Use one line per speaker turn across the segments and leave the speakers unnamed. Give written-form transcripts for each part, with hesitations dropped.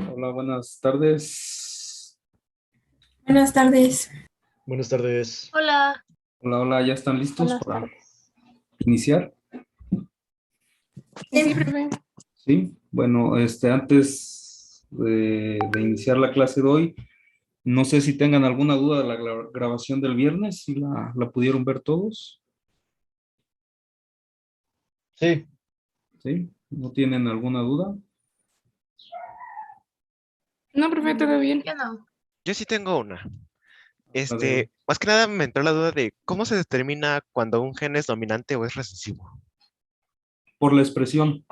Hola, buenas tardes.
Buenas tardes.
Buenas tardes.
Hola,
Hola, hola, ¿ya están listos
buenas
para
tardes.
iniciar?
Sí,
Sí, profe.
Sí, bueno, antes de iniciar la clase de hoy, no sé si tengan alguna duda de la grabación del viernes, si la pudieron ver todos,
Sí,
¿sí? ¿No tienen alguna duda?
No, profe, todo bien. Yo no.
Yo sí tengo una.
A ver,
Más que nada me entró la duda de cómo se determina cuando un gen es dominante o es recesivo.
por la expresión,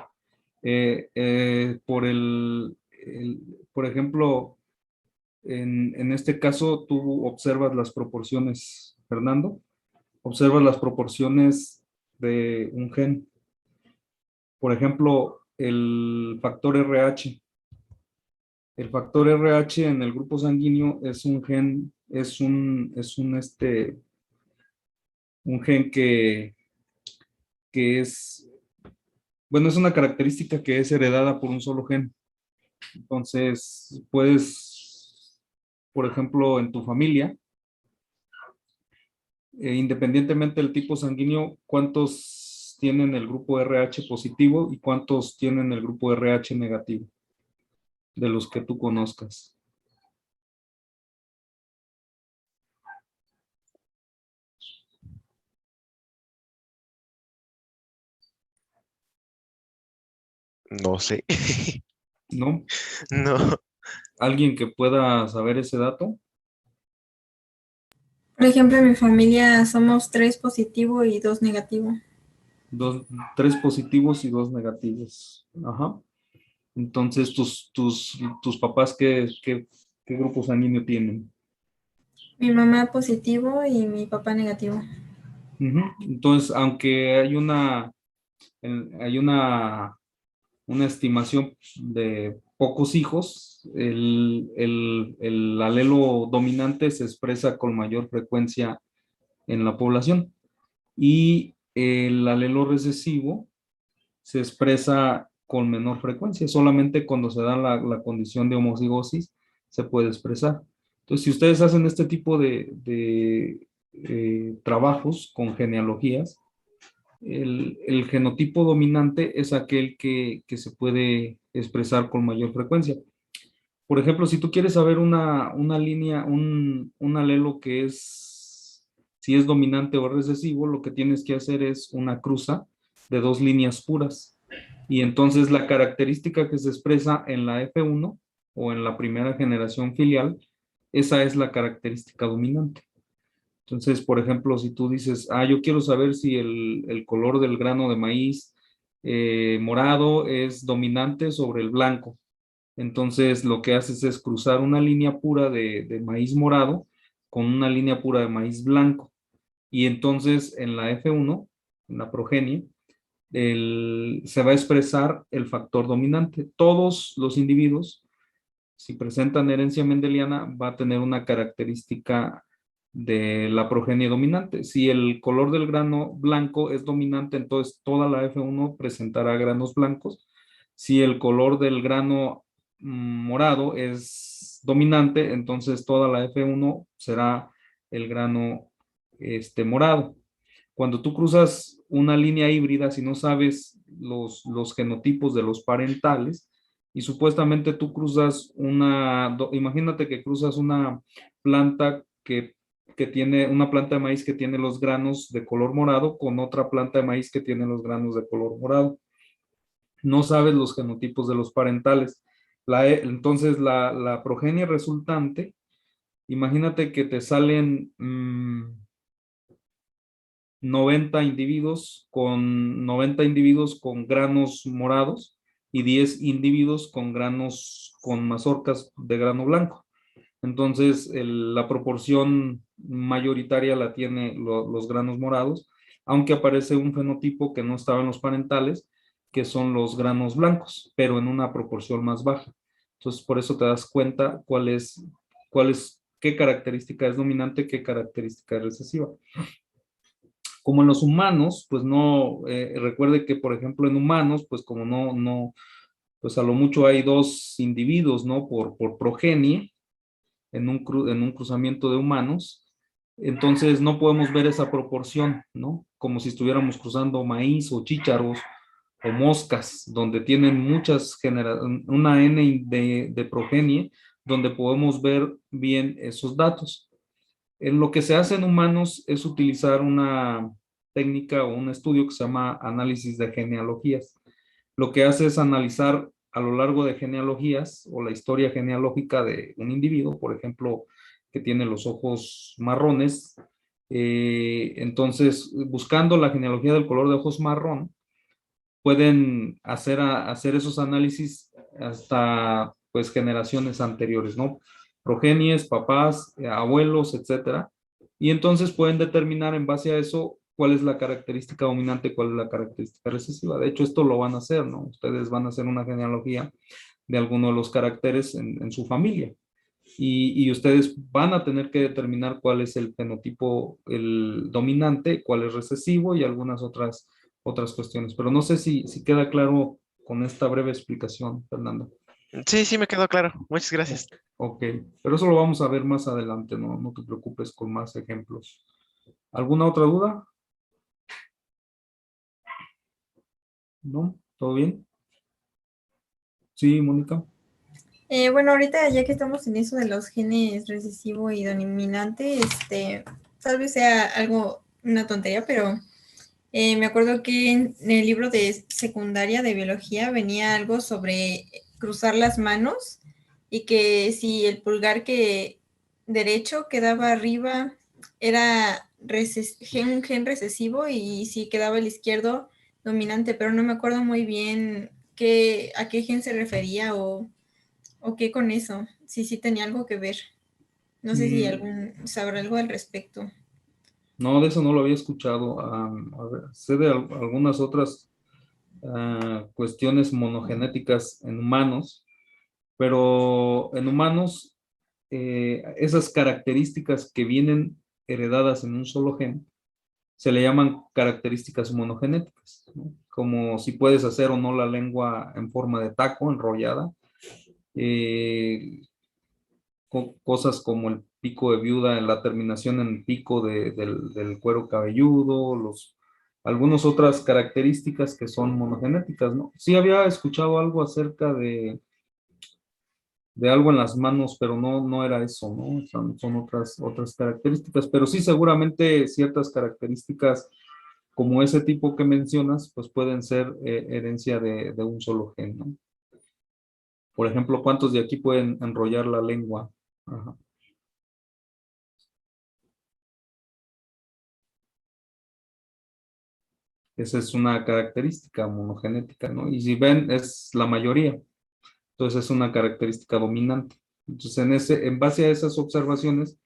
por ejemplo, en este caso tú observas las proporciones, Fernando, observas las proporciones de un gen. Por ejemplo, el factor RH. El factor RH en el grupo sanguíneo es un gen, un gen que es, bueno, es una característica que es heredada por un solo gen. Entonces, puedes, por ejemplo, en tu familia, independientemente del tipo sanguíneo, cuántos tienen el grupo RH positivo y cuántos tienen el grupo RH negativo, de los que tú conozcas.
No sé.
¿No?
No.
¿Alguien que pueda saber ese dato?
por ejemplo, en mi familia somos 3 positivos y 2 negativos.
Dos, tres positivos y dos negativos. Ajá. Entonces, tus papás, ¿qué grupo sanguíneo tienen?
Mi mamá positivo y mi papá negativo.
Ujú. Entonces, aunque hay una estimación de pocos hijos, el alelo dominante se expresa con mayor frecuencia en la población y el alelo recesivo se expresa con menor frecuencia, solamente cuando se da la condición de homocigosis se puede expresar. Entonces, si ustedes hacen este tipo de trabajos con genealogías, el genotipo dominante es aquel que se puede expresar con mayor frecuencia. Por ejemplo, si tú quieres saber una línea, un alelo que es, si es dominante o recesivo, lo que tienes que hacer es una cruza de dos líneas puras. Y entonces la característica que se expresa en la F1 o en la primera generación filial, esa es la característica dominante. Entonces, por ejemplo, si tú dices, yo quiero saber si el color del grano de maíz morado es dominante sobre el blanco. Entonces, lo que haces es cruzar una línea pura de maíz morado con una línea pura de maíz blanco. Y entonces, en la F1, en la progenie, se va a expresar el factor dominante. Todos los individuos, si presentan herencia mendeliana, va a tener una característica de la progenie dominante. Si el color del grano blanco es dominante, entonces toda la F1 presentará granos blancos. Si el color del grano morado es dominante, entonces toda la F1 será el grano morado. Cuando tú cruzas una línea híbrida, si no sabes los genotipos de los parentales, y supuestamente tú cruzas imagínate que cruzas una planta que tiene, una planta de maíz que tiene los granos de color morado con otra planta de maíz que tiene los granos de color morado. No sabes los genotipos de los parentales. Entonces, la progenie resultante, imagínate que te salen 90 individuos con granos morados y 10 individuos con granos, con mazorcas de grano blanco. Entonces, la proporción mayoritaria la tiene los granos morados, aunque aparece un fenotipo que no estaba en los parentales, que son los granos blancos, pero en una proporción más baja. Entonces, por eso te das cuenta qué característica es dominante, qué característica es recesiva. Como en los humanos, pues no, recuerde que, por ejemplo, en humanos, pues como pues a lo mucho hay 2 individuos, ¿no? Por progenie, en un cruzamiento de humanos. Entonces no podemos ver esa proporción, ¿no? Como si estuviéramos cruzando maíz o chícharos o moscas, donde tienen una N de progenie, donde podemos ver bien esos datos. En lo que se hace en humanos es utilizar una técnica o un estudio que se llama análisis de genealogías. Lo que hace es analizar a lo largo de genealogías o la historia genealógica de un individuo, por ejemplo, que tiene los ojos marrones. Entonces, buscando la genealogía del color de ojos marrón, pueden hacer esos análisis hasta pues generaciones anteriores, ¿no? Progenies, papás, abuelos, etcétera. Y entonces pueden determinar en base a eso cuál es la característica dominante, cuál es la característica recesiva. De hecho, esto lo van a hacer, ¿no? Ustedes van a hacer una genealogía de alguno de los caracteres en su familia. Y ustedes van a tener que determinar cuál es el fenotipo, el dominante, cuál es recesivo y algunas otras cuestiones. Pero no sé si queda claro con esta breve explicación, Fernando.
Sí, sí, me quedó claro. Muchas gracias.
Ok, pero eso lo vamos a ver más adelante, no te preocupes con más ejemplos. ¿Alguna otra duda? ¿No? ¿Todo bien? Sí, Mónica.
Bueno, ahorita ya que estamos en eso de los genes recesivo y dominante, tal vez sea algo, una tontería, pero me acuerdo que en el libro de secundaria de biología venía algo sobre cruzar las manos y que si el pulgar derecho quedaba arriba era un gen recesivo y si quedaba el izquierdo dominante, pero no me acuerdo muy bien a qué gen se refería o qué con eso, sí tenía algo que ver. No sé si sabrá algo al respecto.
No, de eso no lo había escuchado. A ver, sé de algunas otras cuestiones monogenéticas en humanos, pero en humanos esas características que vienen heredadas en un solo gen se le llaman características monogenéticas, ¿no? Como si puedes hacer o no la lengua en forma de taco, enrollada, eh, cosas como el pico de viuda, en la terminación en pico del cuero cabelludo, algunas otras características que son monogenéticas, ¿no? Sí había escuchado algo acerca de algo en las manos, pero no era eso, ¿no? Son otras características, pero sí seguramente ciertas características como ese tipo que mencionas, pues pueden ser herencia de un solo gen, ¿no? Por ejemplo, ¿cuántos de aquí pueden enrollar la lengua? Ajá. Esa es una característica monogenética, ¿no? Y si ven, es la mayoría. Entonces es una característica dominante. Entonces, en base a esas observaciones,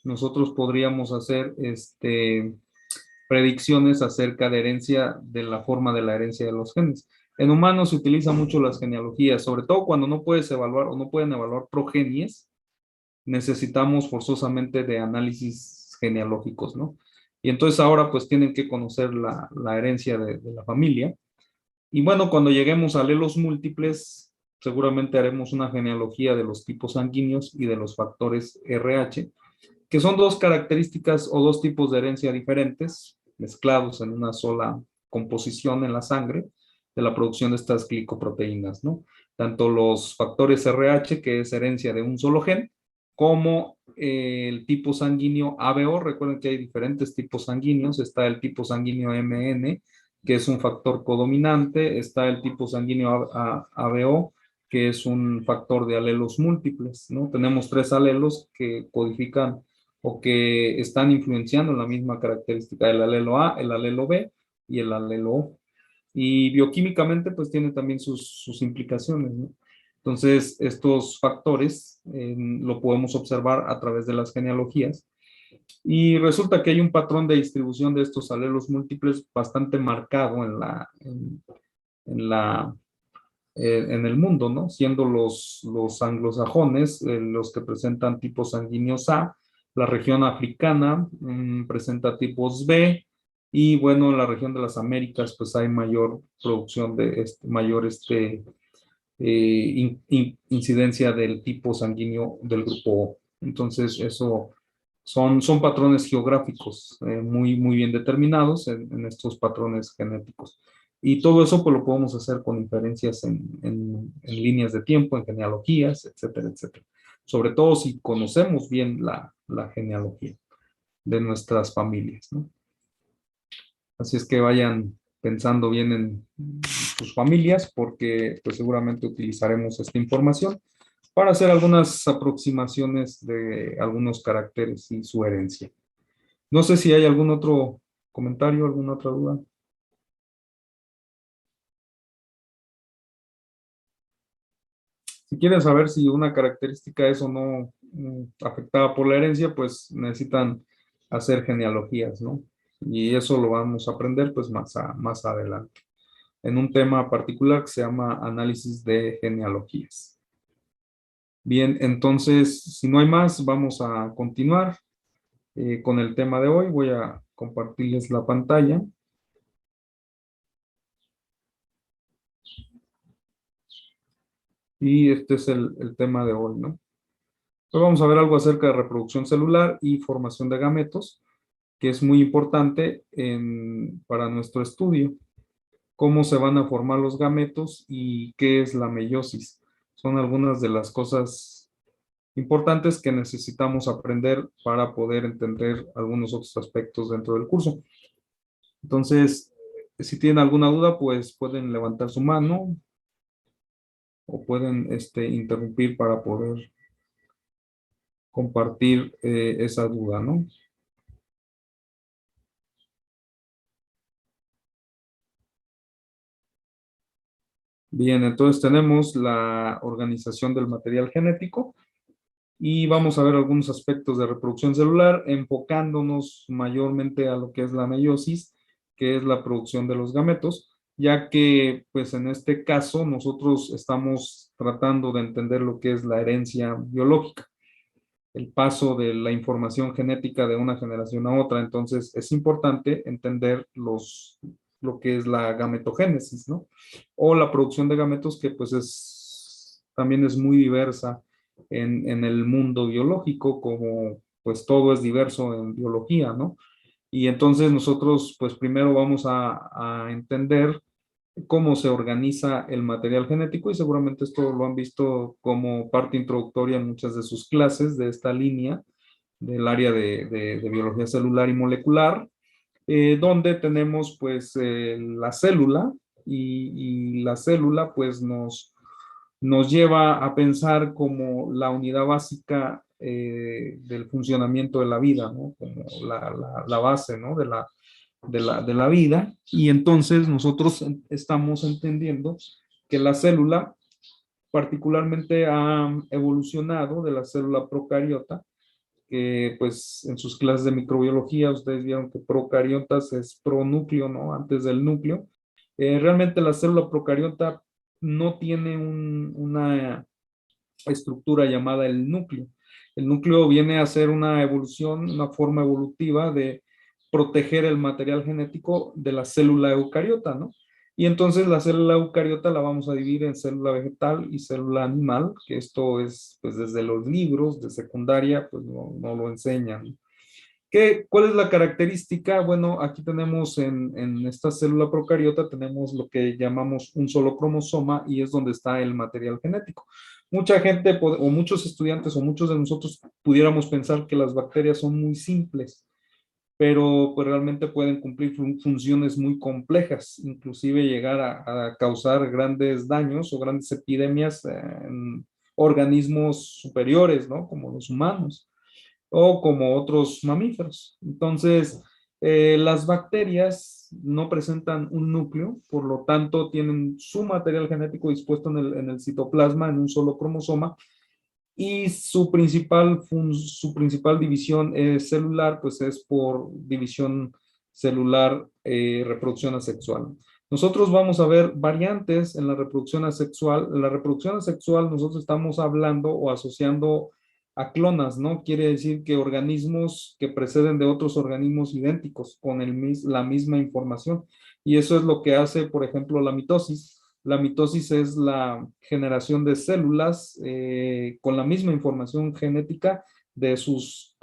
nosotros podríamos hacer predicciones acerca de herencia, de la forma de la herencia de los genes. En humanos se utilizan mucho las genealogías, sobre todo cuando no puedes evaluar o no pueden evaluar progenies, necesitamos forzosamente de análisis genealógicos, ¿no? Y entonces ahora pues tienen que conocer la herencia de la familia. Y bueno, cuando lleguemos a alelos múltiples, seguramente haremos una genealogía de los tipos sanguíneos y de los factores RH, que son 2 características o 2 tipos de herencia diferentes, mezclados en una sola composición en la sangre de la producción de estas glicoproteínas, ¿no? Tanto los factores RH, que es herencia de un solo gen, como el tipo sanguíneo ABO. Recuerden que hay diferentes tipos sanguíneos. Está el tipo sanguíneo MN, que es un factor codominante. Está el tipo sanguíneo ABO, que es un factor de alelos múltiples, ¿no? Tenemos 3 alelos que codifican o que están influenciando en la misma característica, el alelo A, el alelo B y el alelo O. Y bioquímicamente, pues tiene también sus implicaciones, ¿no? Entonces, estos factores lo podemos observar a través de las genealogías. Y resulta que hay un patrón de distribución de estos alelos múltiples bastante marcado en el mundo, ¿no? Siendo los anglosajones los que presentan tipos sanguíneos A, la región africana presenta tipos B, y bueno, en la región de las Américas pues hay mayor producción de incidencia del tipo sanguíneo del grupo O. Entonces, eso son patrones geográficos muy bien determinados en estos patrones genéticos. Y todo eso pues lo podemos hacer con inferencias en líneas de tiempo, en genealogías, etcétera, etcétera. Sobre todo si conocemos bien la genealogía de nuestras familias, ¿no? Así es que vayan pensando bien en sus familias porque pues seguramente utilizaremos esta información para hacer algunas aproximaciones de algunos caracteres y su herencia. No sé si hay algún otro comentario, alguna otra duda. Si quieren saber si una característica es o no afectada por la herencia, pues necesitan hacer genealogías, ¿no? Y eso lo vamos a aprender pues más adelante, en un tema particular que se llama análisis de genealogías. Bien, entonces, si no hay más, vamos a continuar con el tema de hoy. Voy a compartirles la pantalla. Y este es el tema de hoy, ¿no? Hoy vamos a ver algo acerca de reproducción celular y formación de gametos, que es muy importante para nuestro estudio. Cómo se van a formar los gametos y qué es la meiosis. Son algunas de las cosas importantes que necesitamos aprender para poder entender algunos otros aspectos dentro del curso. Entonces, si tienen alguna duda, pues pueden levantar su mano o pueden interrumpir para poder compartir esa duda, ¿no? Bien, entonces tenemos la organización del material genético y vamos a ver algunos aspectos de reproducción celular, enfocándonos mayormente a lo que es la meiosis, que es la producción de los gametos, ya que pues en este caso nosotros estamos tratando de entender lo que es la herencia biológica, el paso de la información genética de una generación a otra. Entonces es importante entender lo que es la gametogénesis, ¿no? O la producción de gametos, que pues también es muy diversa en el mundo biológico, como pues todo es diverso en biología, ¿no? Y entonces nosotros pues primero vamos a entender cómo se organiza el material genético y seguramente esto lo han visto como parte introductoria en muchas de sus clases de esta línea del área de biología celular y molecular, donde tenemos pues la célula y la célula pues nos lleva a pensar como la unidad básica del funcionamiento de la vida, ¿no? Como la base, ¿no? de la vida. Y entonces nosotros estamos entendiendo que la célula particularmente ha evolucionado de la célula procariota, que pues en sus clases de microbiología ustedes vieron que procariotas es pronúcleo, ¿no? Antes del núcleo. Realmente la célula procariota no tiene una estructura llamada el núcleo. El núcleo viene a ser una evolución, una forma evolutiva de proteger el material genético de la célula eucariota, ¿no? Y entonces la célula eucariota la vamos a dividir en célula vegetal y célula animal, que esto es, pues desde los libros de secundaria, pues no lo enseñan. ¿Cuál es la característica? Bueno, aquí tenemos en esta célula procariota, tenemos lo que llamamos un solo cromosoma y es donde está el material genético. Mucha gente o muchos estudiantes o muchos de nosotros pudiéramos pensar que las bacterias son muy simples, pero pues realmente pueden cumplir funciones muy complejas, inclusive llegar a causar grandes daños o grandes epidemias en organismos superiores, ¿no? Como los humanos o como otros mamíferos. Entonces, las bacterias no presentan un núcleo, por lo tanto tienen su material genético dispuesto en el citoplasma, en un solo cromosoma, y su principal división celular, pues es por división celular, reproducción asexual. Nosotros vamos a ver variantes en la reproducción asexual. En la reproducción asexual nosotros estamos hablando o asociando a clonas, ¿no? Quiere decir que organismos que preceden de otros organismos idénticos con la misma información. Y eso es lo que hace, por ejemplo, la mitosis. La mitosis es la generación de células con la misma información genética de sus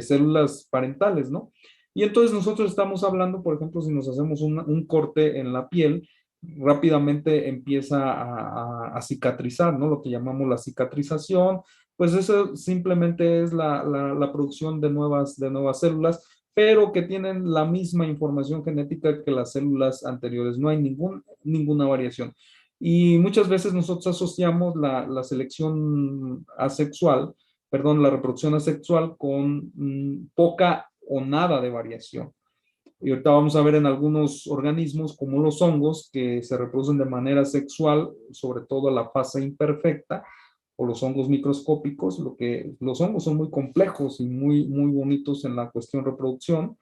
células parentales, ¿no? Y entonces nosotros estamos hablando, por ejemplo, si nos hacemos un corte en la piel, rápidamente empieza a cicatrizar, ¿no? Lo que llamamos la cicatrización, pues eso simplemente es la producción de nuevas células, pero que tienen la misma información genética que las células anteriores. No hay ninguna variación. Y muchas veces nosotros asociamos la selección asexual, perdón, la reproducción asexual con poca o nada de variación. Y ahorita vamos a ver en algunos organismos como los hongos que se reproducen de manera sexual, sobre todo a la fase imperfecta, o los hongos microscópicos. Los hongos son muy complejos y muy bonitos en la cuestión reproducción,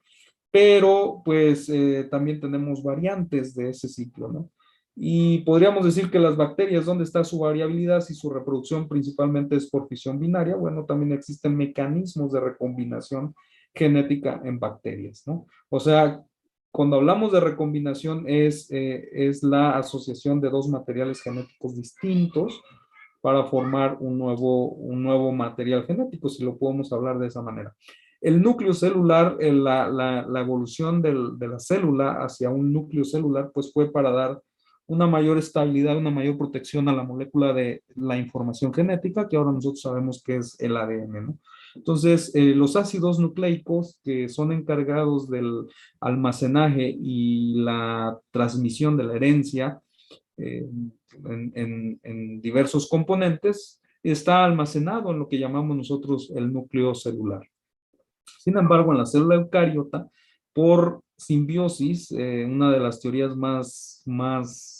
pero pues también tenemos variantes de ese ciclo, ¿no? Y podríamos decir que las bacterias, ¿dónde está su variabilidad? Si su reproducción principalmente es por fisión binaria, bueno, también existen mecanismos de recombinación genética en bacterias, ¿no? O sea, cuando hablamos de recombinación es la asociación de dos materiales genéticos distintos para formar un nuevo material genético, si lo podemos hablar de esa manera. El núcleo celular, la evolución de la célula hacia un núcleo celular, pues fue para dar una mayor estabilidad, una mayor protección a la molécula de la información genética, que ahora nosotros sabemos que es el ADN, ¿no? Entonces, los ácidos nucleicos que son encargados del almacenaje y la transmisión de la herencia en diversos componentes, está almacenado en lo que llamamos nosotros el núcleo celular. Sin embargo, en la célula eucariota, por simbiosis, una de las teorías más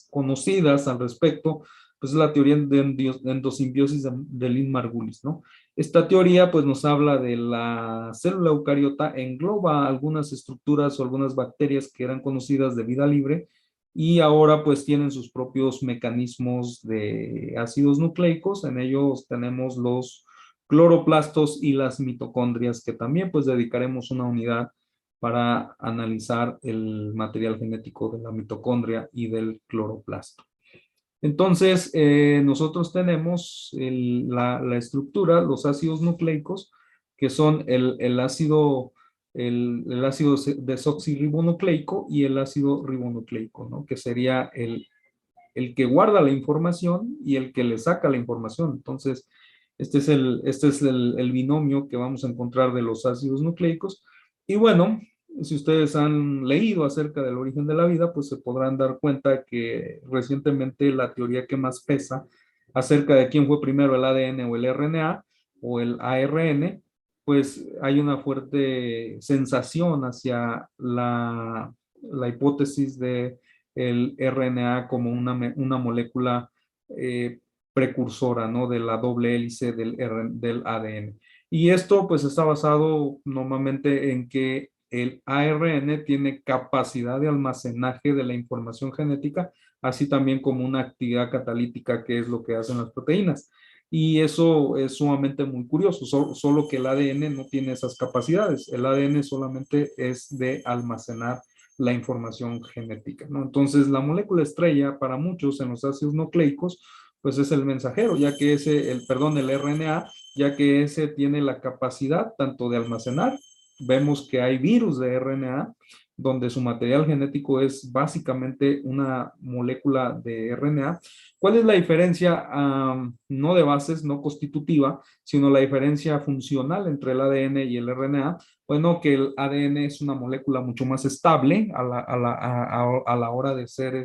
conocidas al respecto, pues es la teoría de endosimbiosis de Lynn-Margulis, ¿no? Esta teoría pues nos habla de la célula eucariota, engloba algunas estructuras o algunas bacterias que eran conocidas de vida libre y ahora pues tienen sus propios mecanismos de ácidos nucleicos. En ellos tenemos los cloroplastos y las mitocondrias, que también pues dedicaremos una unidad para analizar el material genético de la mitocondria y del cloroplasto. Entonces, nosotros tenemos la estructura, los ácidos nucleicos, que son el ácido desoxirribonucleico y el ácido ribonucleico, ¿no? Que sería el que guarda la información y el que le saca la información. Entonces, este es el binomio que vamos a encontrar de los ácidos nucleicos. Y bueno, si ustedes han leído acerca del origen de la vida, pues se podrán dar cuenta que recientemente la teoría que más pesa acerca de quién fue primero, el ADN o el RNA o el ARN, pues hay una fuerte sensación hacia la hipótesis de el RNA como una molécula precursora, ¿no? De la doble hélice del ADN. Y esto pues está basado normalmente en que el ARN tiene capacidad de almacenaje de la información genética, así también como una actividad catalítica, que es lo que hacen las proteínas. Y eso es sumamente muy curioso, solo que el ADN no tiene esas capacidades. El ADN solamente es de almacenar la información genética, ¿no? Entonces, la molécula estrella para muchos en los ácidos nucleicos, pues es el mensajero, ya que el RNA, ya que ese tiene la capacidad tanto de almacenar. Vemos que hay virus de RNA, donde su material genético es básicamente una molécula de RNA. ¿Cuál es la diferencia? No de bases, no constitutiva, sino la diferencia funcional entre el ADN y el RNA. Bueno, que el ADN es una molécula mucho más estable a la hora de ser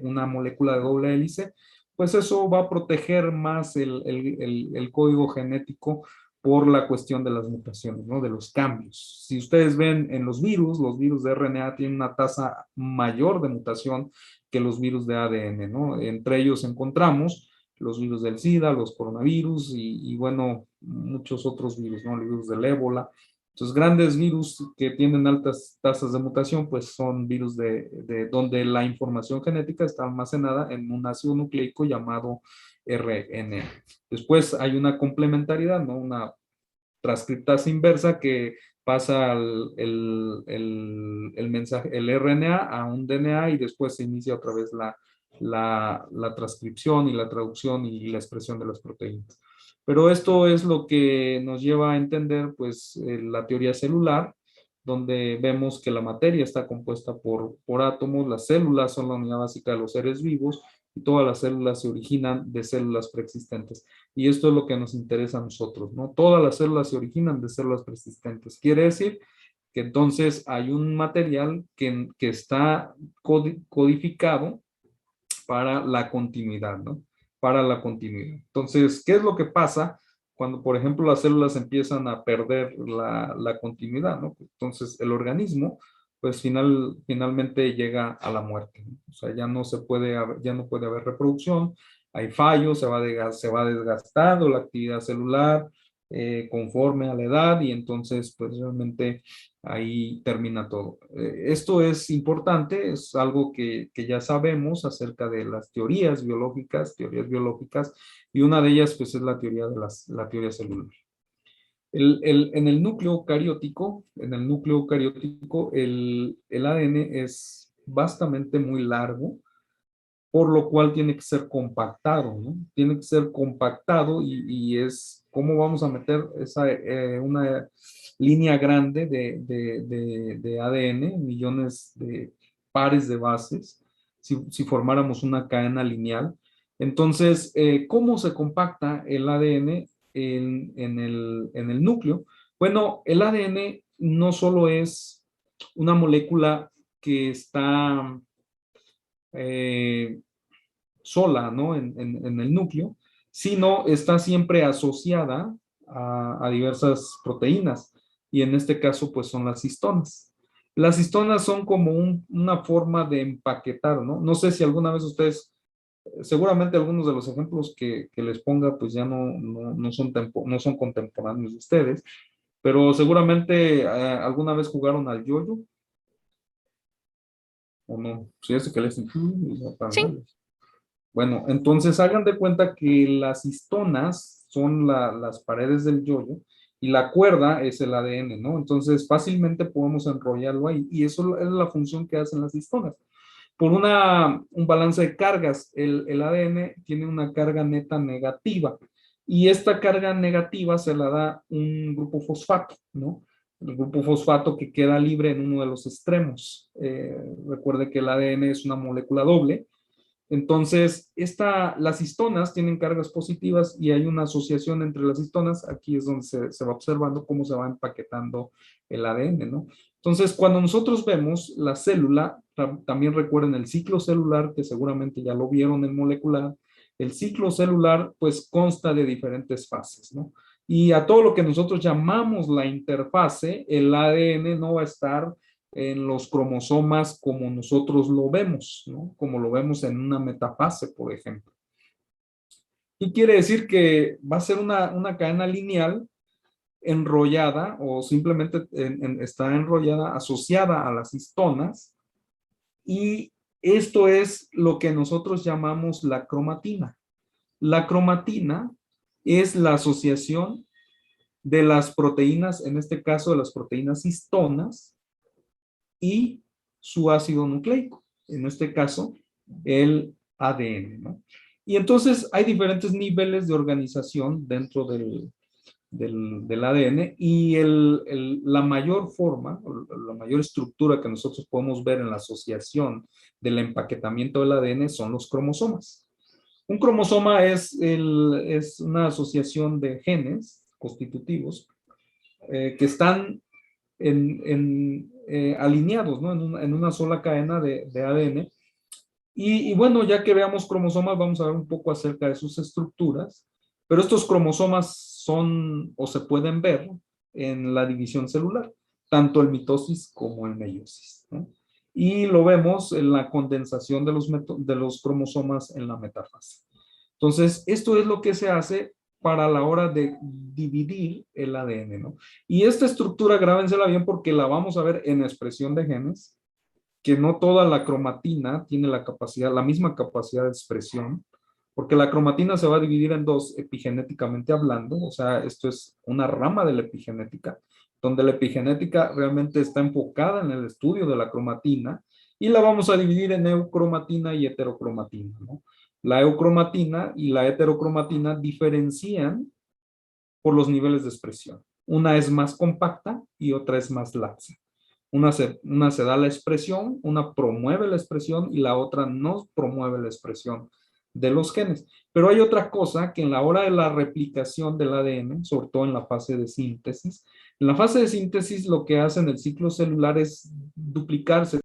una molécula de doble hélice, pues eso va a proteger más el código genético por la cuestión de las mutaciones, ¿no? De los cambios. Si ustedes ven en los virus de RNA tienen una tasa mayor de mutación que los virus de ADN, ¿no? Entre ellos encontramos los virus del SIDA, los coronavirus y bueno, muchos otros virus, ¿no? El virus del ébola. Entonces, grandes virus que tienen altas tasas de mutación, pues son virus de donde la información genética está almacenada en un ácido nucleico llamado RNA. Después hay una complementariedad, ¿no? Una transcriptasa inversa que pasa el mensaje, el RNA a un DNA y después se inicia otra vez la transcripción y la traducción y la expresión de las proteínas. Pero esto es lo que nos lleva a entender, pues, la teoría celular, donde vemos que la materia está compuesta por átomos, las células son la unidad básica de los seres vivos y todas las células se originan de células preexistentes. Y esto es lo que nos interesa a nosotros, ¿no? Todas las células se originan de células preexistentes. Quiere decir que entonces hay un material que está codificado para la continuidad, ¿no? Para la continuidad. Entonces, ¿qué es lo que pasa cuando, por ejemplo, las células empiezan a perder la continuidad, ¿no? Entonces, el organismo, pues finalmente llega a la muerte, ¿no? O sea, ya no puede haber reproducción, hay fallos, se va desgastando la actividad celular conforme a la edad y entonces, pues realmente ahí termina todo. Esto es importante, es algo que ya sabemos acerca de las teorías biológicas, y una de ellas pues es la teoría la teoría celular. En el núcleo cariótico, el ADN es bastante muy largo, por lo cual tiene que ser compactado, ¿no? Tiene que ser compactado y es cómo vamos a meter una línea grande de ADN, millones de pares de bases, si formáramos una cadena lineal. Entonces, ¿cómo se compacta el ADN en el núcleo? Bueno, el ADN no solo es una molécula que está sola, ¿no? En el núcleo, sino está siempre asociada a diversas proteínas, y en este caso, pues son las histonas. Las histonas son como una forma de empaquetar, ¿no? No sé si alguna vez ustedes, seguramente algunos de los ejemplos que les ponga, pues ya no son contemporáneos de ustedes, pero seguramente alguna vez jugaron al yoyo, ¿o no? Sí, ese que les...
Sí.
Bueno, entonces hagan de cuenta que las histonas son las paredes del yoyo y la cuerda es el ADN, ¿no? Entonces fácilmente podemos enrollarlo ahí y eso es la función que hacen las histonas. Por un balance de cargas, el ADN tiene una carga neta negativa y esta carga negativa se la da un grupo fosfato, ¿no? El grupo fosfato que queda libre en uno de los extremos. Recuerde que el ADN es una molécula doble. Entonces, las histonas tienen cargas positivas y hay una asociación entre las histonas. Aquí es donde se va observando cómo se va empaquetando el ADN, ¿no? Entonces, cuando nosotros vemos la célula, también recuerden el ciclo celular, que seguramente ya lo vieron en molecular. El ciclo celular, pues, consta de diferentes fases, ¿no? Y a todo lo que nosotros llamamos la interfase, el ADN no va a estar en los cromosomas como nosotros lo vemos, ¿no? Como lo vemos en una metafase, por ejemplo. Y quiere decir que va a ser una cadena lineal enrollada o simplemente está enrollada, asociada a las histonas, y esto es lo que nosotros llamamos la cromatina. La cromatina es la asociación de las proteínas, en este caso de las proteínas histonas, y su ácido nucleico, en este caso, el ADN, ¿no? Y entonces hay diferentes niveles de organización dentro del ADN y la mayor forma, la mayor estructura que nosotros podemos ver en la asociación del empaquetamiento del ADN son los cromosomas. Un cromosoma es una asociación de genes constitutivos que están alineados, ¿no? En una sola cadena de ADN. Y bueno, ya que veamos cromosomas, vamos a ver un poco acerca de sus estructuras, pero estos cromosomas son o se pueden ver en la división celular, tanto el mitosis como el meiosis, ¿no? Y lo vemos en la condensación de los cromosomas en la metafase. Entonces, esto es lo que se hace para la hora de dividir el ADN, ¿no? Y esta estructura, grábensela bien porque la vamos a ver en expresión de genes, que no toda la cromatina tiene la misma capacidad de expresión, porque la cromatina se va a dividir en dos epigenéticamente hablando, o sea, esto es una rama de la epigenética, donde la epigenética realmente está enfocada en el estudio de la cromatina, y la vamos a dividir en eucromatina y heterocromatina, ¿no? La eucromatina y la heterocromatina diferencian por los niveles de expresión. Una es más compacta y otra es más laxa. Una se da la expresión, una promueve la expresión y la otra no promueve la expresión de los genes. Pero hay otra cosa que en la hora de la replicación del ADN, sobre todo en la fase de síntesis, en la fase de síntesis lo que hace en el ciclo celular es duplicarse.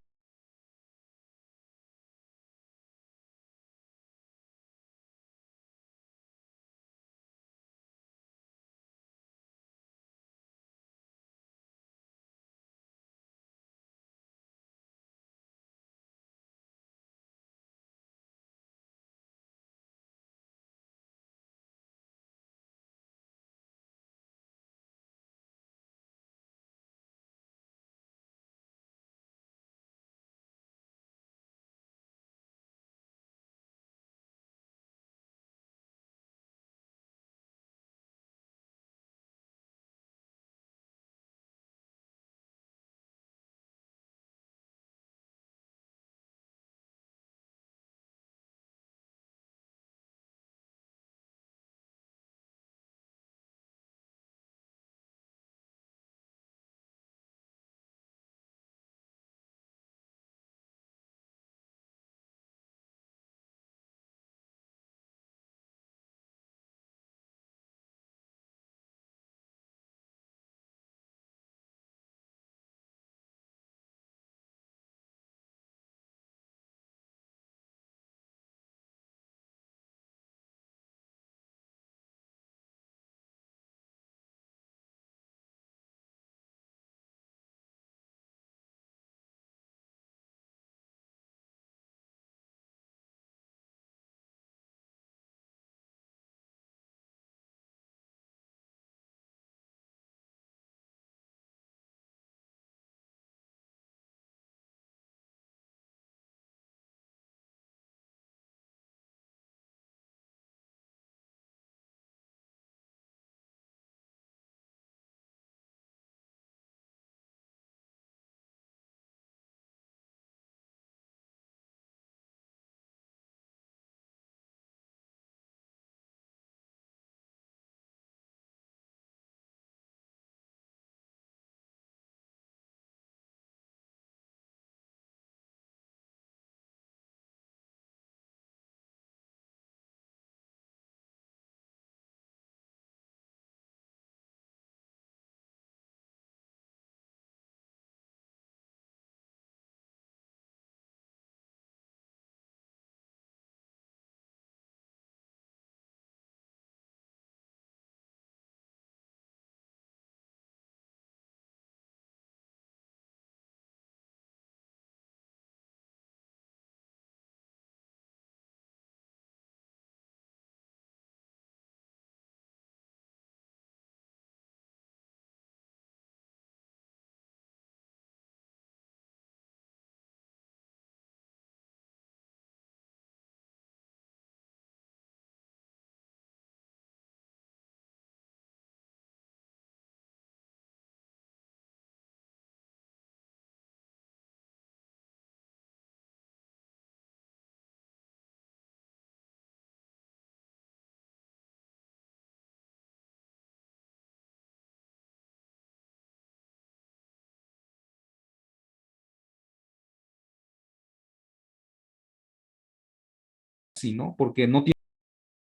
Sí, ¿no? Porque no tiene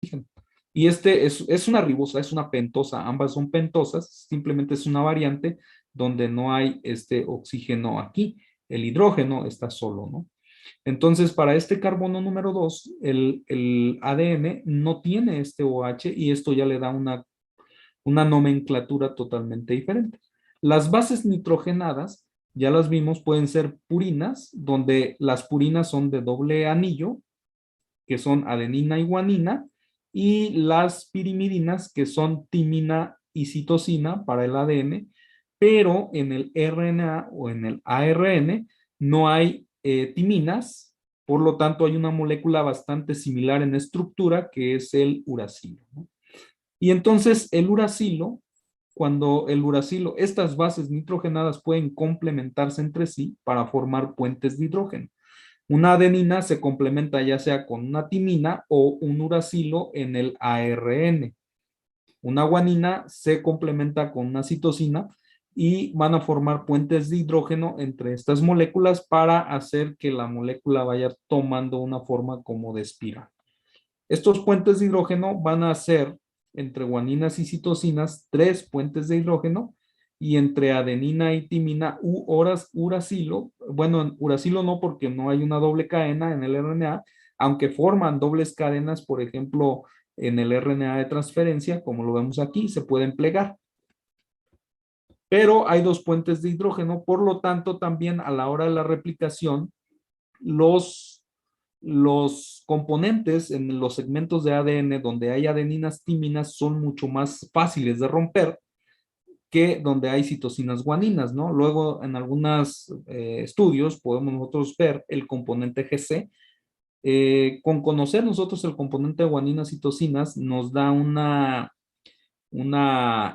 oxígeno. Y es una ribosa, es una pentosa, ambas son pentosas, simplemente es una variante donde no hay este oxígeno aquí, el hidrógeno está solo, ¿no? Entonces, para este carbono número 2, el ADN no tiene este OH y esto ya le da una nomenclatura totalmente diferente. Las bases nitrogenadas, ya las vimos, pueden ser purinas, donde las purinas son de doble anillo, que son adenina y guanina, y las pirimidinas, que son timina y citosina para el ADN, pero en el RNA o en el ARN no hay timinas, por lo tanto hay una molécula bastante similar en estructura que es el uracilo, ¿no? Y entonces el uracilo cuando el uracilo, estas bases nitrogenadas pueden complementarse entre sí para formar puentes de hidrógeno. Una adenina se complementa ya sea con una timina o un uracilo en el ARN. Una guanina se complementa con una citosina y van a formar puentes de hidrógeno entre estas moléculas para hacer que la molécula vaya tomando una forma como de espiral. Estos puentes de hidrógeno van a ser entre guaninas y citosinas 3 puentes de hidrógeno y entre adenina y timina u uracilo, bueno, uracilo no porque no hay una doble cadena en el RNA, aunque forman dobles cadenas, por ejemplo, en el RNA de transferencia, como lo vemos aquí, se pueden plegar. Pero hay 2 puentes de hidrógeno, por lo tanto, también a la hora de la replicación, los componentes en los segmentos de ADN donde hay adeninas timinas son mucho más fáciles de romper que donde hay citosinas guaninas, ¿no? Luego, en algunos estudios podemos nosotros ver el componente GC. Con conocer nosotros el componente de guaninas y citosinas nos da una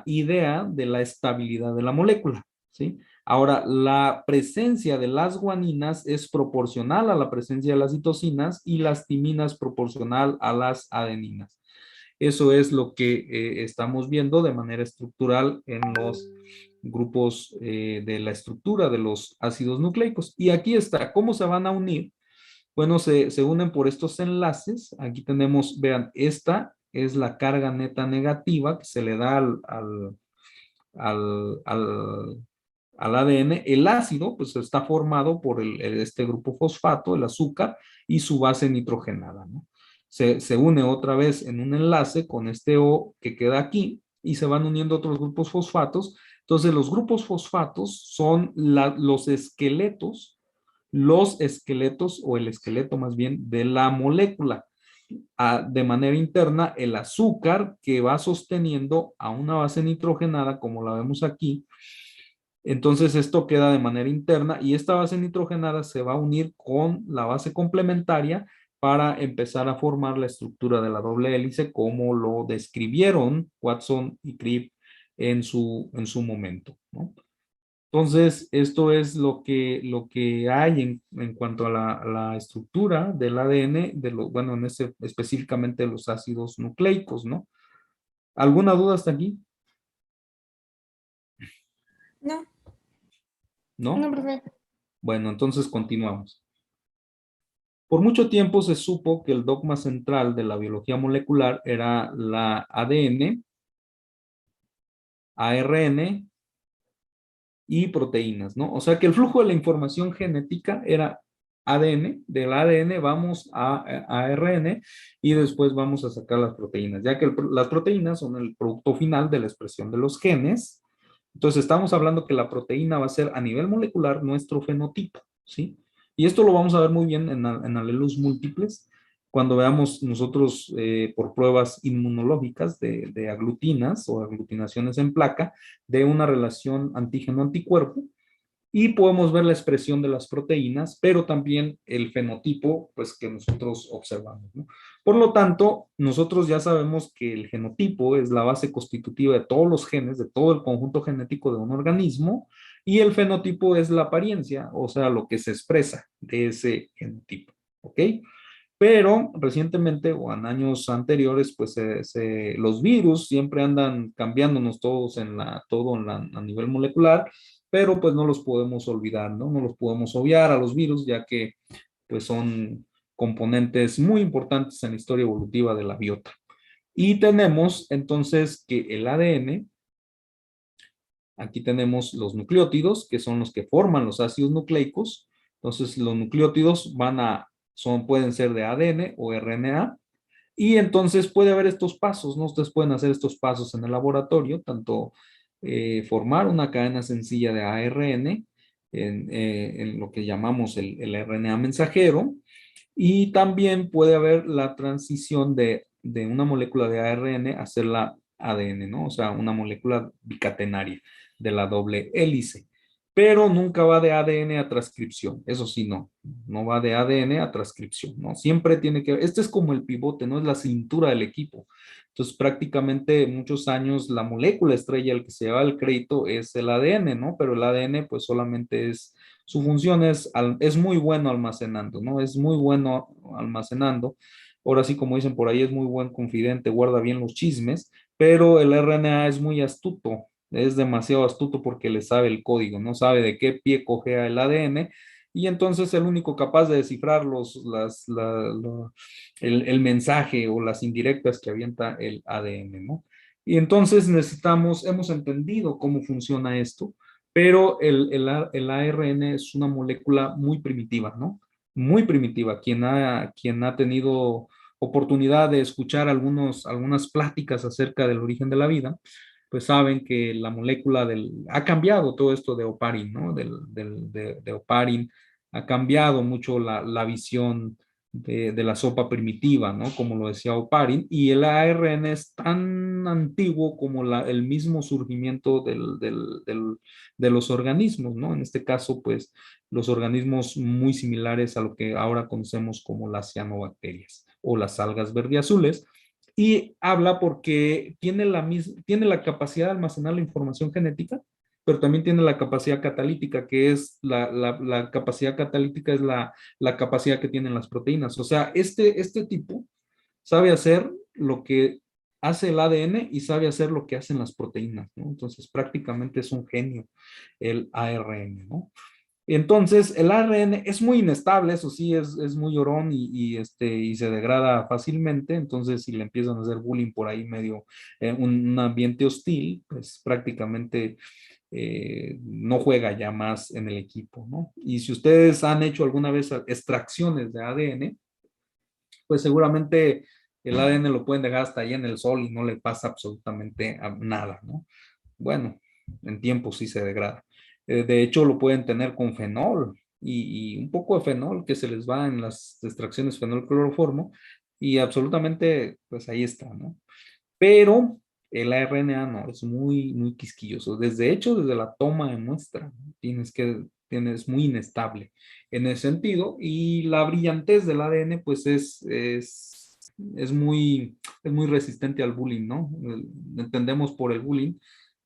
idea de la estabilidad de la molécula, ¿sí? Ahora, la presencia de las guaninas es proporcional a la presencia de las citosinas y las timinas proporcional a las adeninas. Eso es lo que estamos viendo de manera estructural en los grupos de la estructura de los ácidos nucleicos. Y aquí está, ¿cómo se van a unir? Bueno, se unen por estos enlaces. Aquí tenemos, vean, esta es la carga neta negativa que se le da al ADN. El ácido, pues está formado por este grupo fosfato, el azúcar, y su base nitrogenada, ¿no? Se une otra vez en un enlace con este O que queda aquí y se van uniendo otros grupos fosfatos. Entonces, los grupos fosfatos son los esqueletos o el esqueleto más bien de la molécula. De manera interna, el azúcar que va sosteniendo a una base nitrogenada, como la vemos aquí. Entonces esto queda de manera interna y esta base nitrogenada se va a unir con la base complementaria para empezar a formar la estructura de la doble hélice como lo describieron Watson y Cribb en su momento, ¿no? Entonces, esto es lo que hay en cuanto a la estructura del ADN, bueno, específicamente de los ácidos nucleicos, ¿no? ¿Alguna duda hasta aquí?
No.
¿No?
No, profe.
Bueno, entonces continuamos. Por mucho tiempo se supo que el dogma central de la biología molecular era la ADN, ARN y proteínas, ¿no? O sea que el flujo de la información genética era ADN, del ADN vamos a ARN y después vamos a sacar las proteínas, ya que las proteínas son el producto final de la expresión de los genes. Entonces estamos hablando que la proteína va a ser a nivel molecular nuestro fenotipo, ¿sí? Y esto lo vamos a ver muy bien en alelos múltiples, cuando veamos nosotros por pruebas inmunológicas de aglutinas o aglutinaciones en placa de una relación antígeno-anticuerpo y podemos ver la expresión de las proteínas, pero también el fenotipo pues, que nosotros observamos, ¿no? Por lo tanto, nosotros ya sabemos que el genotipo es la base constitutiva de todos los genes, de todo el conjunto genético de un organismo, y el fenotipo es la apariencia, o sea, lo que se expresa de ese genotipo, ¿ok? Pero recientemente o en años anteriores, pues los virus siempre andan cambiándonos todos a nivel molecular, pero pues no los podemos olvidar, ¿no? No los podemos obviar a los virus, ya que pues son componentes muy importantes en la historia evolutiva de la biota. Y tenemos entonces que el ADN, aquí tenemos los nucleótidos, que son los que forman los ácidos nucleicos. Entonces los nucleótidos pueden ser de ADN o RNA. Y entonces puede haber estos pasos, ¿no? Ustedes pueden hacer estos pasos en el laboratorio, tanto formar una cadena sencilla de ARN en lo que llamamos el RNA mensajero, y también puede haber la transición de una molécula de ARN a hacerla ADN, ¿no? O sea, una molécula bicatenaria de la doble hélice. pero nunca va de ADN a transcripción. Eso sí, no va de ADN a transcripción, ¿no? Siempre tiene que, este es como el pivote, ¿no? Es la cintura del equipo. Entonces, prácticamente muchos años la molécula estrella, el que se lleva el crédito es el ADN, ¿no? Pero el ADN, pues solamente es, su función es muy bueno almacenando, ¿no? Es muy bueno almacenando. Ahora sí, como dicen por ahí, es muy buen confidente, guarda bien los chismes, pero el RNA es muy astuto, es demasiado astuto porque le sabe el código, no sabe de qué pie cojea el ADN y entonces el único capaz de descifrar el mensaje o las indirectas que avienta el ADN, ¿no? Y entonces hemos entendido cómo funciona esto, pero el ARN es una molécula muy primitiva, ¿no? Muy primitiva. Quien ha tenido oportunidad de escuchar algunas pláticas acerca del origen de la vida, pues saben que la molécula ha cambiado todo esto de Oparin, ¿no? De Oparin, ha cambiado mucho la visión de la sopa primitiva, ¿no? Como lo decía Oparin, y el ARN es tan antiguo como el mismo surgimiento de los organismos, ¿no? En este caso, pues, los organismos muy similares a lo que ahora conocemos como las cianobacterias o las algas verdiazules, y habla porque tiene la capacidad de almacenar la información genética, pero también tiene la capacidad catalítica, que es la capacidad catalítica es la capacidad que tienen las proteínas. O sea, este tipo sabe hacer lo que hace el ADN y sabe hacer lo que hacen las proteínas, ¿no? Entonces, prácticamente es un genio el ARN, ¿no? Entonces, el ARN es muy inestable, eso sí, es muy llorón y se degrada fácilmente. Entonces, si le empiezan a hacer bullying por ahí medio, un ambiente hostil, pues prácticamente no juega ya más en el equipo, ¿no? Y si ustedes han hecho alguna vez extracciones de ADN, pues seguramente el ADN lo pueden dejar hasta ahí en el sol y no le pasa absolutamente nada, ¿no? Bueno, en tiempo sí se degrada. De hecho, lo pueden tener con fenol y un poco de fenol que se les va en las extracciones fenol cloroformo y absolutamente, pues ahí está, ¿no? Pero el RNA no, es muy, muy quisquilloso. Desde hecho, desde la toma de muestra, ¿no? Tienes muy inestable en ese sentido y la brillantez del ADN, pues es muy resistente al bullying, ¿no? Entendemos por el bullying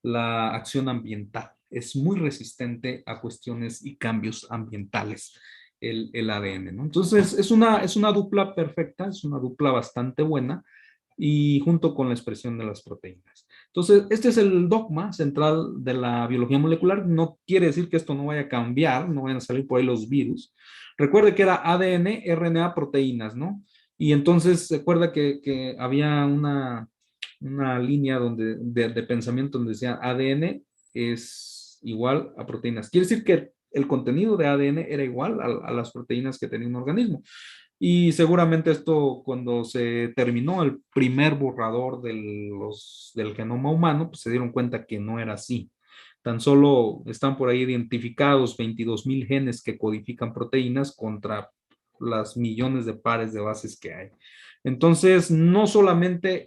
la acción ambiental. Es muy resistente a cuestiones y cambios ambientales el ADN, ¿no? Entonces, es una dupla perfecta, es una dupla bastante buena y junto con la expresión de las proteínas. Entonces, este es el dogma central de la biología molecular. No quiere decir que esto no vaya a cambiar, no vayan a salir por ahí los virus. Recuerde que era ADN, RNA, proteínas, ¿no? Y entonces, recuerda que había una línea de pensamiento donde decía ADN es igual a proteínas. Quiere decir que el contenido de ADN era igual a las proteínas que tenía un organismo. Y seguramente esto, cuando se terminó el primer borrador del genoma humano, pues se dieron cuenta que no era así. Tan solo están por ahí identificados 22,000 genes que codifican proteínas contra las millones de pares de bases que hay. Entonces, no solamente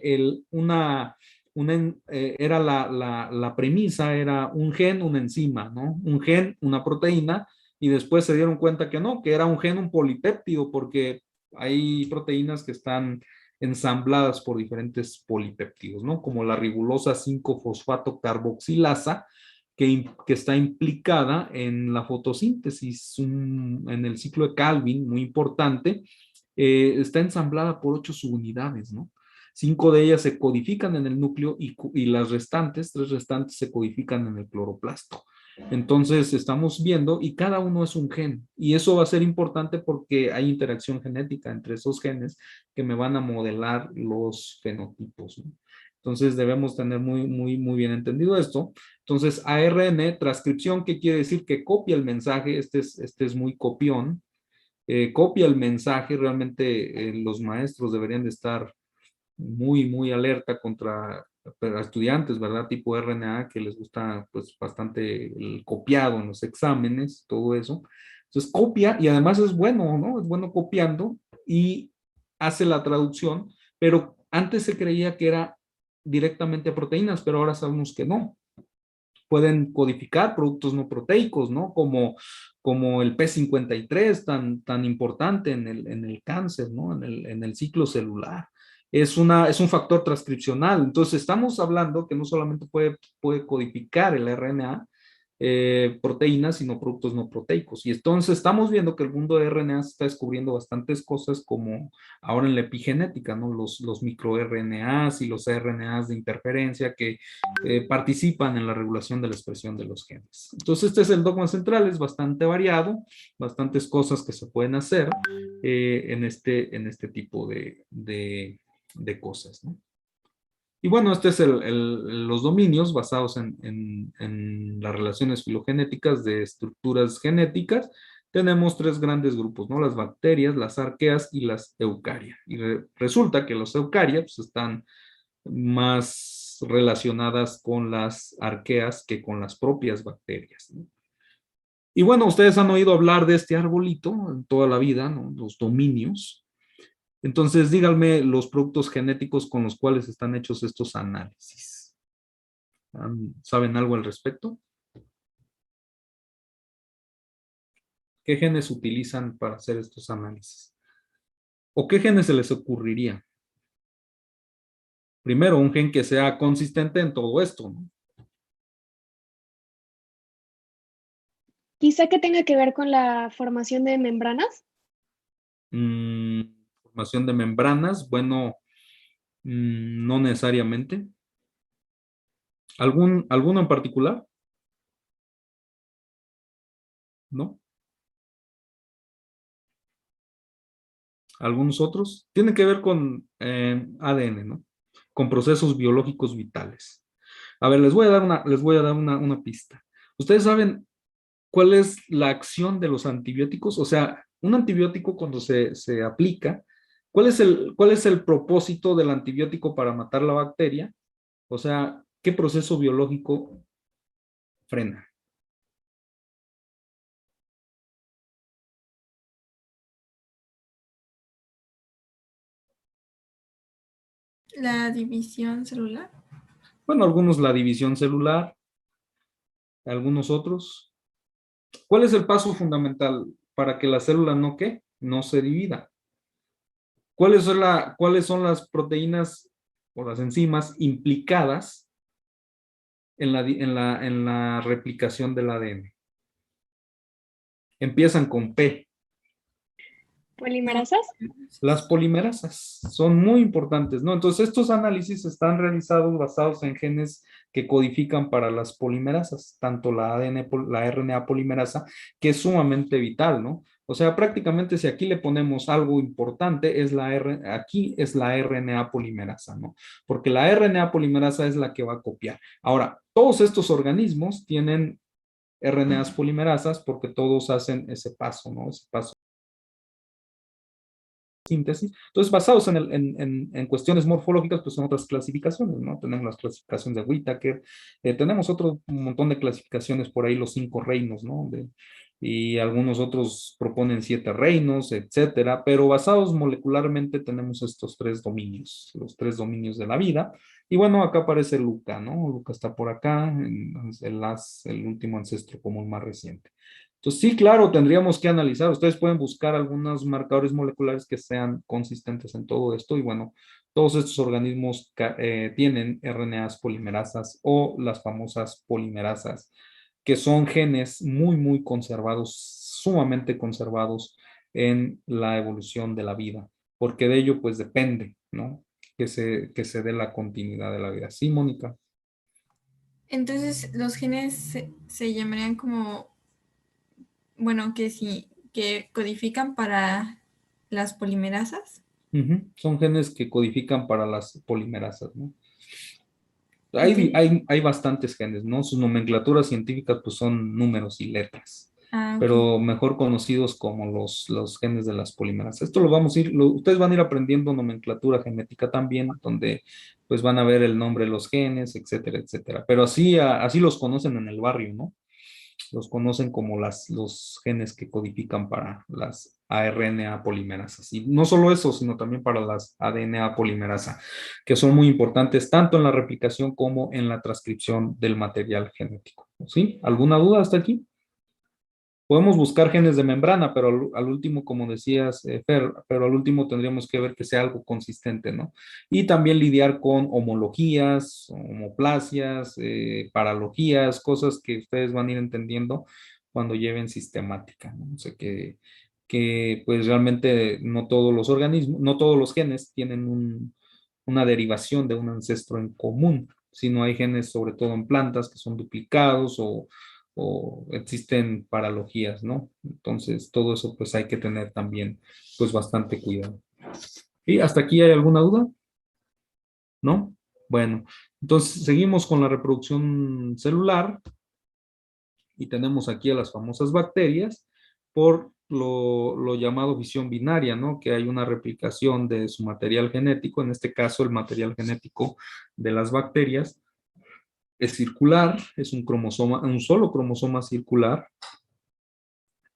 era la premisa, era un gen, una enzima, ¿no? Un gen, una proteína, y después se dieron cuenta que no, que era un gen, un polipéptido, porque hay proteínas que están ensambladas por diferentes polipéptidos, ¿no? Como la ribosa 5-fosfato carboxilasa, que está implicada en la fotosíntesis, en el ciclo de Calvin, muy importante. Está ensamblada por 8 subunidades, ¿no? 5 de ellas se codifican en el núcleo y las restantes, 3 restantes, se codifican en el cloroplasto. Entonces estamos viendo y cada uno es un gen y eso va a ser importante porque hay interacción genética entre esos genes que me van a modelar los fenotipos, ¿no? Entonces debemos tener muy, muy, muy bien entendido esto. Entonces ARN, transcripción, ¿qué quiere decir? Que copia el mensaje, este es muy copión, copia el mensaje. Realmente los maestros deberían de estar muy, muy alerta contra estudiantes, ¿verdad? Tipo RNA, que les gusta pues bastante el copiado en los exámenes, todo eso. Entonces copia y además es bueno, ¿no? Es bueno copiando y hace la traducción, pero antes se creía que era directamente a proteínas, pero ahora sabemos que no. pueden codificar productos no proteicos, ¿no? Como el P53, tan importante en el cáncer, ¿no? En el ciclo celular. Es un factor transcripcional. Entonces, estamos hablando que no solamente puede codificar el RNA, proteínas, sino productos no proteicos. Y entonces estamos viendo que el mundo de RNA está descubriendo bastantes cosas como ahora en la epigenética, ¿no? Los microRNAs y los RNAs de interferencia que participan en la regulación de la expresión de los genes. Entonces este es el dogma central, es bastante variado, bastantes cosas que se pueden hacer en este tipo de cosas, ¿no? Y bueno, este es los dominios basados en las relaciones filogenéticas de estructuras genéticas. Tenemos tres grandes grupos, ¿no? Las bacterias, las arqueas y las eucarias. Y resulta que las eucarias pues, están más relacionadas con las arqueas que con las propias bacterias, ¿no? Y bueno, ustedes han oído hablar de este arbolito en toda la vida, ¿no? Los dominios. Entonces, díganme los productos genéticos con los cuales están hechos estos análisis. ¿Saben algo al respecto? ¿Qué genes utilizan para hacer estos análisis? ¿O qué genes se les ocurriría? Primero, un gen que sea consistente en todo esto, ¿no?
Quizá que tenga que ver con la formación de membranas.
Formación de membranas, bueno, no necesariamente. ¿Alguno en particular? ¿No? ¿Algunos otros? Tienen que ver con ADN, ¿no? Con procesos biológicos vitales. A ver, les voy a dar una pista. ¿Ustedes saben cuál es la acción de los antibióticos? O sea, un antibiótico cuando se aplica, cuál es el propósito del antibiótico para matar la bacteria? O sea, ¿qué proceso biológico frena?
La división celular.
Bueno, algunos la división celular, algunos otros. ¿Cuál es el paso fundamental para que la célula no se divida? ¿Cuáles son las proteínas o las enzimas implicadas en la replicación del ADN? Empiezan con P.
Polimerasas.
Las polimerasas son muy importantes, ¿no? Entonces, estos análisis están realizados basados en genes que codifican para las polimerasas, tanto la la RNA polimerasa, que es sumamente vital, ¿no? O sea, prácticamente si aquí le ponemos algo importante, aquí es la RNA polimerasa, ¿no? Porque la RNA polimerasa es la que va a copiar. Ahora, todos estos organismos tienen RNAs polimerasas porque todos hacen ese paso, ¿no? Ese paso síntesis. Entonces, basados en cuestiones morfológicas, pues son otras clasificaciones, ¿no? Tenemos las clasificaciones de Whittaker, tenemos otro montón de clasificaciones por ahí, los 5 reinos, ¿no? Y algunos otros proponen 7 reinos, etcétera, pero basados molecularmente tenemos estos 3 dominios, los 3 dominios de la vida. Y bueno, acá aparece Luca, ¿no? Luca está por acá, el último ancestro común más reciente. Entonces, sí, claro, tendríamos que analizar. Ustedes pueden buscar algunos marcadores moleculares que sean consistentes en todo esto. Y bueno, todos estos organismos tienen RNAs polimerasas o las famosas polimerasas, que son genes muy, muy conservados, sumamente conservados en la evolución de la vida, porque de ello pues depende, ¿no? Que se dé la continuidad de la vida. Sí, Mónica.
Entonces, los genes se llamarían como, bueno, que sí, que codifican para las polimerasas.
Son genes que codifican para las polimerasas, ¿no?
Ok.
Hay bastantes genes, ¿no? Sus nomenclaturas científicas pues son números y letras,
Ah, ok.
pero mejor conocidos como los genes de las polimerasas. Esto ustedes van a ir aprendiendo nomenclatura genética también, donde pues van a ver el nombre de los genes, etcétera, etcétera. Pero así los conocen en el barrio, ¿no? Los conocen como los genes que codifican para las ARNA polimerasas. Y no solo eso, sino también para las ADNA polimerasa, que son muy importantes tanto en la replicación como en la transcripción del material genético. ¿Sí? ¿Alguna duda hasta aquí? Podemos buscar genes de membrana, pero al último, como decías, Fer, pero al último tendríamos que ver que sea algo consistente, ¿no? Y también lidiar con homologías, homoplasias, paralogías, cosas que ustedes van a ir entendiendo cuando lleven sistemática, ¿no? O sea que pues realmente no todos los organismos, no todos los genes tienen una derivación de un ancestro en común, sino hay genes, sobre todo en plantas, que son duplicados o existen paralogías, ¿no? Entonces, todo eso pues hay que tener también pues bastante cuidado. ¿Y hasta aquí hay alguna duda? ¿No? Bueno, entonces seguimos con la reproducción celular y tenemos aquí a las famosas bacterias por lo llamado fisión binaria, ¿no? Que hay una replicación de su material genético, en este caso el material genético de las bacterias es circular, es un cromosoma, un solo cromosoma circular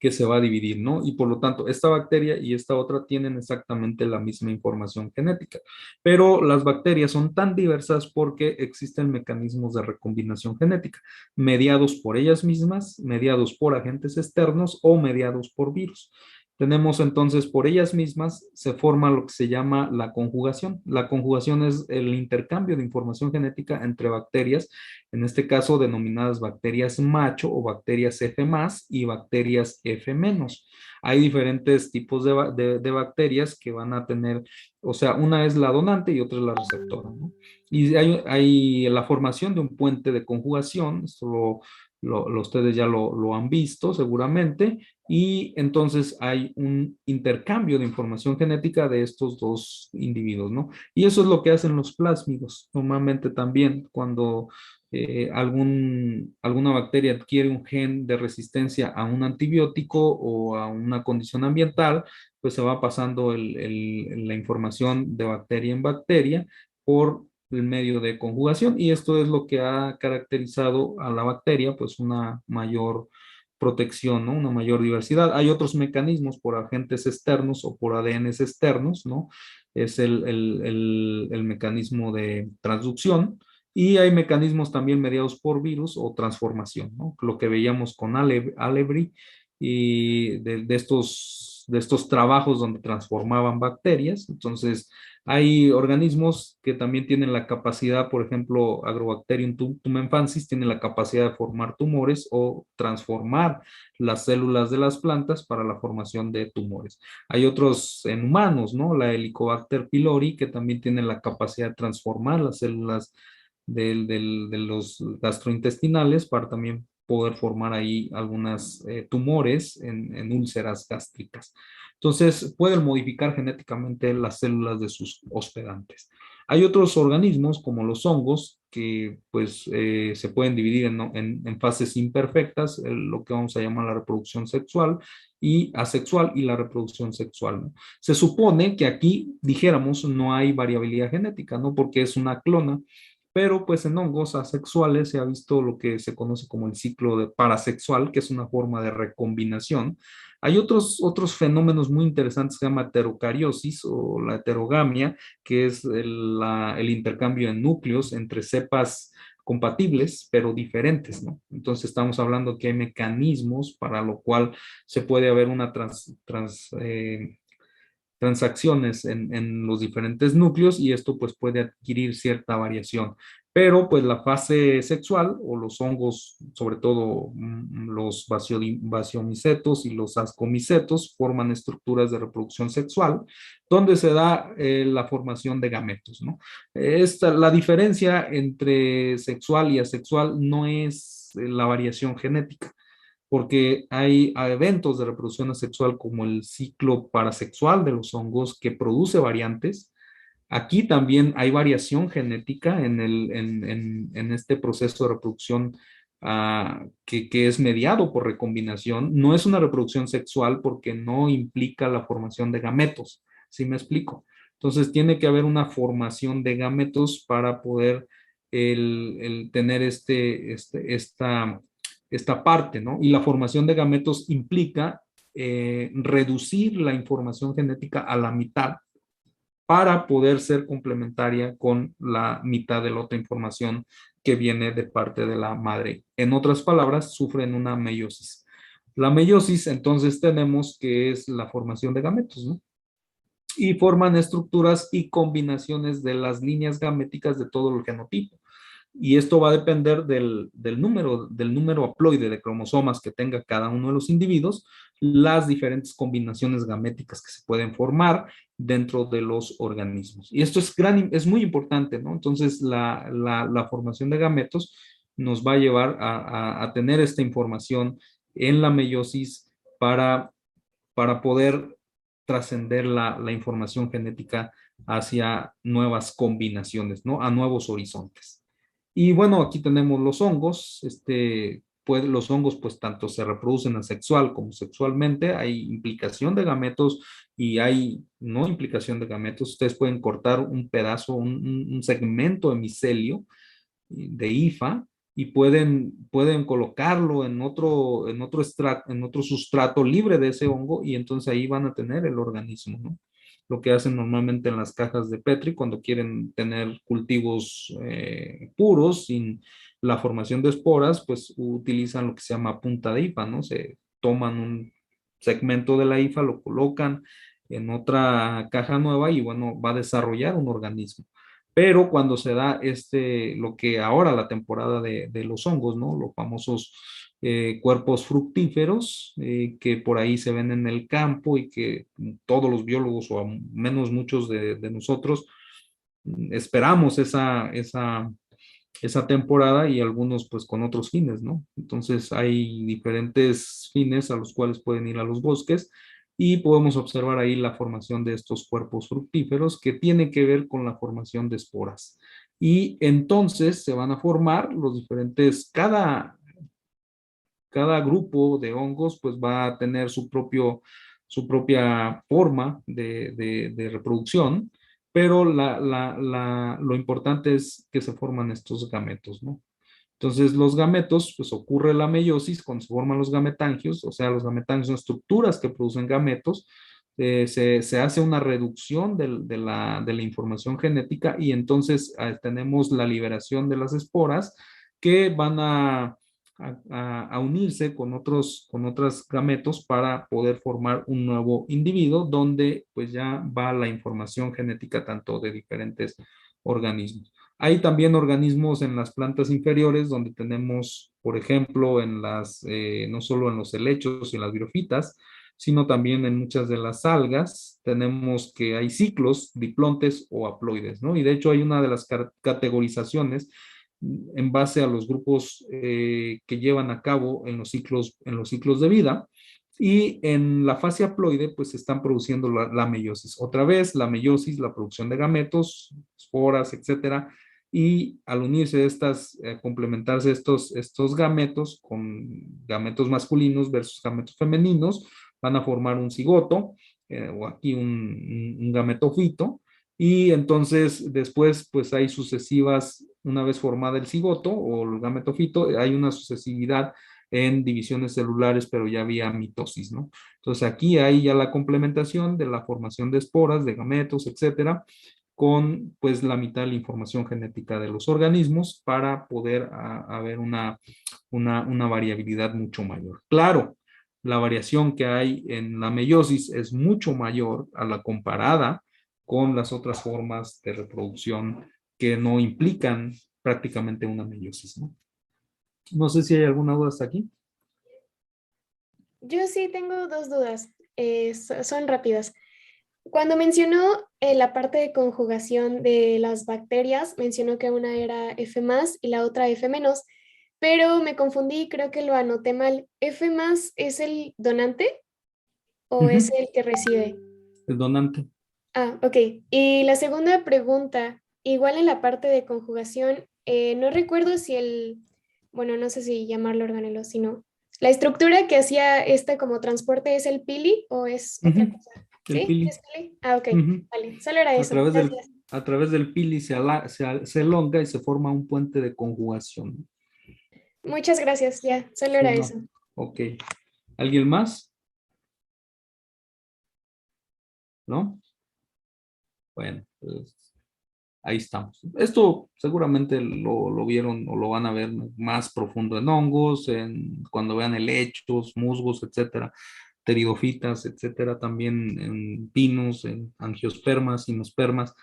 que se va a dividir, ¿no? Y por lo tanto, esta bacteria y esta otra tienen exactamente la misma información genética. Pero las bacterias son tan diversas porque existen mecanismos de recombinación genética, mediados por ellas mismas, mediados por agentes externos o mediados por virus. Tenemos entonces por ellas mismas se forma lo que se llama la conjugación. La conjugación es el intercambio de información genética entre bacterias, en este caso denominadas bacterias macho o bacterias F más y bacterias F menos. Hay diferentes tipos de bacterias que van a tener, o sea, una es la donante y otra es la receptora, ¿no? Y hay la formación de un puente de conjugación, esto ustedes ya lo han visto seguramente, y entonces hay un intercambio de información genética de estos dos individuos, ¿no? Y eso es lo que hacen los plásmidos. Normalmente también cuando alguna bacteria adquiere un gen de resistencia a un antibiótico o a una condición ambiental, pues se va pasando la información de bacteria en bacteria por el medio de conjugación y esto es lo que ha caracterizado a la bacteria, pues una mayor protección, ¿no? Una mayor diversidad. Hay otros mecanismos por agentes externos o por ADNs externos, ¿no? Es el mecanismo de transducción y hay mecanismos también mediados por virus o transformación, ¿no? Lo que veíamos con Alebri y de estos trabajos donde transformaban bacterias. Entonces, hay organismos que también tienen la capacidad, por ejemplo, Agrobacterium tumenfensis tiene la capacidad de formar tumores o transformar las células de las plantas para la formación de tumores. Hay otros en humanos, ¿no? La Helicobacter pylori, que también tiene la capacidad de transformar las células de los gastrointestinales para también poder formar ahí algunas tumores en úlceras gástricas. Entonces, pueden modificar genéticamente las células de sus hospedantes. Hay otros organismos, como los hongos, que pues se pueden dividir en fases imperfectas, lo que vamos a llamar la reproducción sexual y asexual y la reproducción sexual, ¿no? Se supone que aquí, dijéramos, no hay variabilidad genética, ¿no? Porque es una clona, pero pues en hongos asexuales se ha visto lo que se conoce como el ciclo de parasexual, que es una forma de recombinación. Hay otros fenómenos muy interesantes que se llama heterocariosis o la heterogamia, que es el intercambio de núcleos entre cepas compatibles, pero diferentes, ¿no? Entonces estamos hablando que hay mecanismos para lo cual se puede haber una transacciones en los diferentes núcleos y esto pues puede adquirir cierta variación. Pero pues la fase sexual o los hongos, sobre todo los basiomicetos y los ascomicetos, forman estructuras de reproducción sexual donde se da la formación de gametos, ¿no? La diferencia entre sexual y asexual no es la variación genética porque hay eventos de reproducción asexual como el ciclo parasexual de los hongos que produce variantes. Aquí también hay variación genética en este proceso de reproducción que es mediado por recombinación. No es una reproducción sexual porque no implica la formación de gametos, ¿sí me explico? Entonces tiene que haber una formación de gametos para poder el tener esta esta parte, ¿no? Y la formación de gametos implica reducir la información genética a la mitad para poder ser complementaria con la mitad de la otra información que viene de parte de la madre. En otras palabras, sufren una meiosis. La meiosis, entonces, tenemos que es la formación de gametos, ¿no? Y forman estructuras y combinaciones de las líneas gaméticas de todo el genotipo. Y esto va a depender del número haploide de cromosomas que tenga cada uno de los individuos, las diferentes combinaciones gaméticas que se pueden formar dentro de los organismos. Y esto es muy importante, ¿no? Entonces, la formación de gametos nos va a llevar a tener esta información en la meiosis para poder trascender la información genética hacia nuevas combinaciones, ¿no? A nuevos horizontes. Y bueno, aquí tenemos los hongos. Pues, los hongos pues tanto se reproducen asexual como sexualmente. Hay implicación de gametos y hay no implicación de gametos. Ustedes pueden cortar un pedazo, un segmento de micelio de hifa y pueden colocarlo en otro sustrato libre de ese hongo y entonces ahí van a tener el organismo, ¿no? Lo que hacen normalmente en las cajas de Petri cuando quieren tener cultivos puros, sin la formación de esporas, pues utilizan lo que se llama punta de hifa, ¿no? Se toman un segmento de la hifa, lo colocan en otra caja nueva y bueno, va a desarrollar un organismo. Pero cuando se da lo que ahora la temporada de los hongos, ¿no? Los famosos cuerpos fructíferos que por ahí se ven en el campo y que todos los biólogos, o al menos muchos de nosotros, esperamos esa temporada y algunos pues con otros fines, ¿no? Entonces hay diferentes fines a los cuales pueden ir a los bosques y podemos observar ahí la formación de estos cuerpos fructíferos que tiene que ver con la formación de esporas. Y entonces se van a formar los diferentes, cada grupo de hongos pues va a tener su propia forma de reproducción, pero lo importante es que se forman estos gametos, ¿no? Entonces, los gametos, pues ocurre la meiosis cuando se forman los gametangios, o sea, los gametangios son estructuras que producen gametos, se hace una reducción de la información genética y entonces tenemos la liberación de las esporas que van a unirse con otros gametos para poder formar un nuevo individuo donde pues ya va la información genética tanto de diferentes organismos. Hay también organismos en las plantas inferiores donde tenemos, por ejemplo, no solo en los helechos y en las briófitas, sino también en muchas de las algas, tenemos que hay ciclos, diplontes o haploides, ¿no? Y de hecho hay una de las categorizaciones en base a los grupos que llevan a cabo en los ciclos de vida. Y en la fase haploide, pues se están produciendo la meiosis. Otra vez, la meiosis, la producción de gametos, esporas, etcétera. Y al unirse complementarse estos gametos con gametos masculinos versus gametos femeninos, van a formar un cigoto o aquí un gametofito. Y entonces después pues hay sucesivas, una vez formada el cigoto o el gametofito, hay una sucesividad en divisiones celulares, pero ya vía mitosis, ¿no? Entonces aquí hay ya la complementación de la formación de esporas, de gametos, etcétera, con pues la mitad de la información genética de los organismos para poder haber una variabilidad mucho mayor. Claro, la variación que hay en la meiosis es mucho mayor a la comparada con las otras formas de reproducción que no implican prácticamente una meiosis, ¿no? No sé si hay alguna duda hasta aquí.
Yo sí tengo dos dudas, son rápidas. Cuando mencionó la parte de conjugación de las bacterias, mencionó que una era F+ y la otra F-, pero me confundí, creo que lo anoté mal. ¿F+ es el donante o es el que recibe?
El donante.
Ah, ok. Y la segunda pregunta, igual en la parte de conjugación, no recuerdo si bueno, no sé si llamarlo organelo, sino la estructura que hacía como transporte es el pili o es otra cosa.
El
¿Sí?
pili.
¿Es pili? Ah, ok. Vale, solo era eso. Gracias.
A través del pili se elonga y se forma un puente de conjugación.
Muchas gracias, ya, solo era
Sí, no.
eso.
Ok. ¿Alguien más? ¿No? Bueno, pues ahí estamos. Esto seguramente lo vieron o lo van a ver más profundo en hongos, cuando vean helechos, musgos, etcétera, pteridofitas, etcétera, también en pinos, en angiospermas, gimnospermas,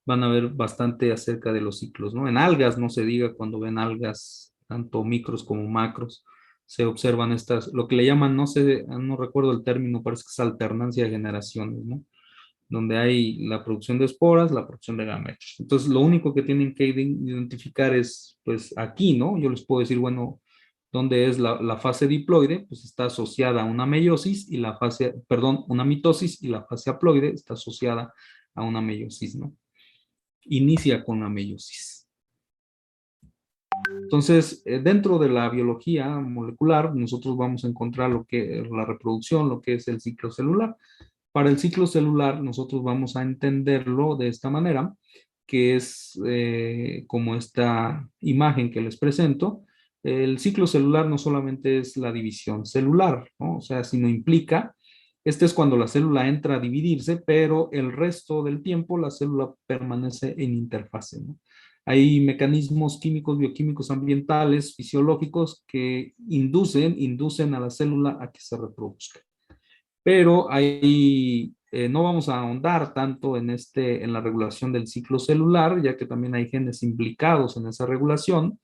van a ver bastante acerca de los ciclos, ¿no? En algas, no se diga cuando ven algas, tanto micros como macros, se observan estas, lo que le llaman, no sé, no recuerdo el término, parece que es alternancia de generaciones, ¿no? Donde hay la producción de esporas, la producción de gametos. Entonces, lo único que tienen que identificar es, pues, aquí, ¿no? Yo les puedo decir, bueno, ¿dónde es la fase diploide? Pues está asociada a una meiosis y la fase, perdón, una mitosis y la fase haploide está asociada a una meiosis, ¿no? Inicia con la meiosis. Entonces, dentro de la biología molecular, nosotros vamos a encontrar lo que es la reproducción, lo que es el ciclo celular. Para el ciclo celular, nosotros vamos a entenderlo de esta manera, que es como esta imagen que les presento. El ciclo celular no solamente es la división celular, ¿no? O sea, sino implica, este es cuando la célula entra a dividirse, pero el resto del tiempo la célula permanece en interfase, ¿no? Hay mecanismos químicos, bioquímicos, ambientales, fisiológicos que inducen a la célula a que se reproduzca. Pero ahí no vamos a ahondar tanto en la regulación del ciclo celular, ya que también hay genes implicados en esa regulación,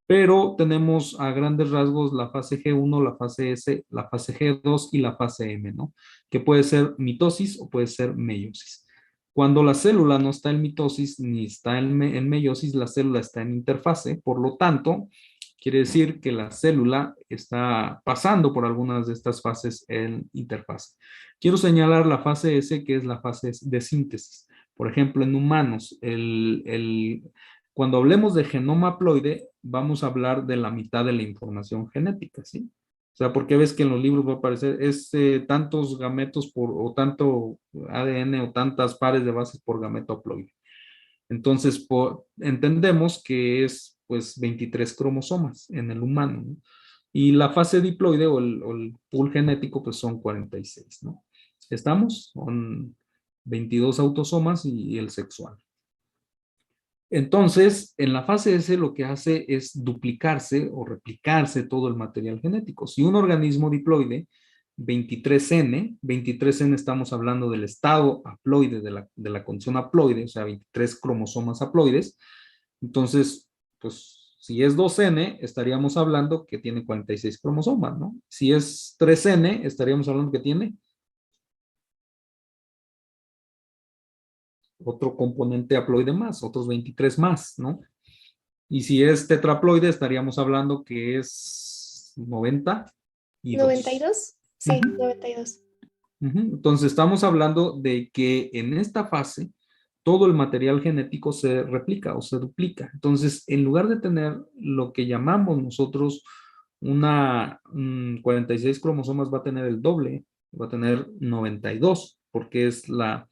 pero tenemos a grandes rasgos la fase G1, la fase S, la fase G2 y la fase M, ¿no? Que puede ser mitosis o puede ser meiosis. Cuando la célula no está en mitosis ni está en meiosis, la célula está en interfase, por lo tanto, quiere decir que la célula está pasando por algunas de estas fases en interfase. Quiero señalar la fase S, que es la fase de síntesis. Por ejemplo, en humanos, cuando hablemos de genoma haploide, vamos a hablar de la mitad de la información genética, ¿sí? O sea, porque ves que en los libros va a aparecer tantos gametos o tanto ADN o tantas pares de bases por gameto haploide. Entonces, entendemos que es pues 23 cromosomas en el humano, ¿no? Y la fase diploide o el pool genético pues son 46, ¿no? ¿Estamos? Son 22 autosomas y el sexual. Entonces, en la fase S lo que hace es duplicarse o replicarse todo el material genético. Si un organismo diploide, 23N estamos hablando del estado haploide, de la condición haploide, o sea, 23 cromosomas haploides. Entonces, pues, si es 2N, estaríamos hablando que tiene 46 cromosomas, ¿no? Si es 3N, estaríamos hablando que tiene otro componente haploide más, otros 23 más, ¿no? Y si es tetraploide, estaríamos hablando que es 92.
¿92? Sí, 92.
Entonces, estamos hablando de que en esta fase, todo el material genético se replica o se duplica. Entonces, en lugar de tener lo que llamamos nosotros 46 cromosomas, va a tener el doble, va a tener 92, porque es la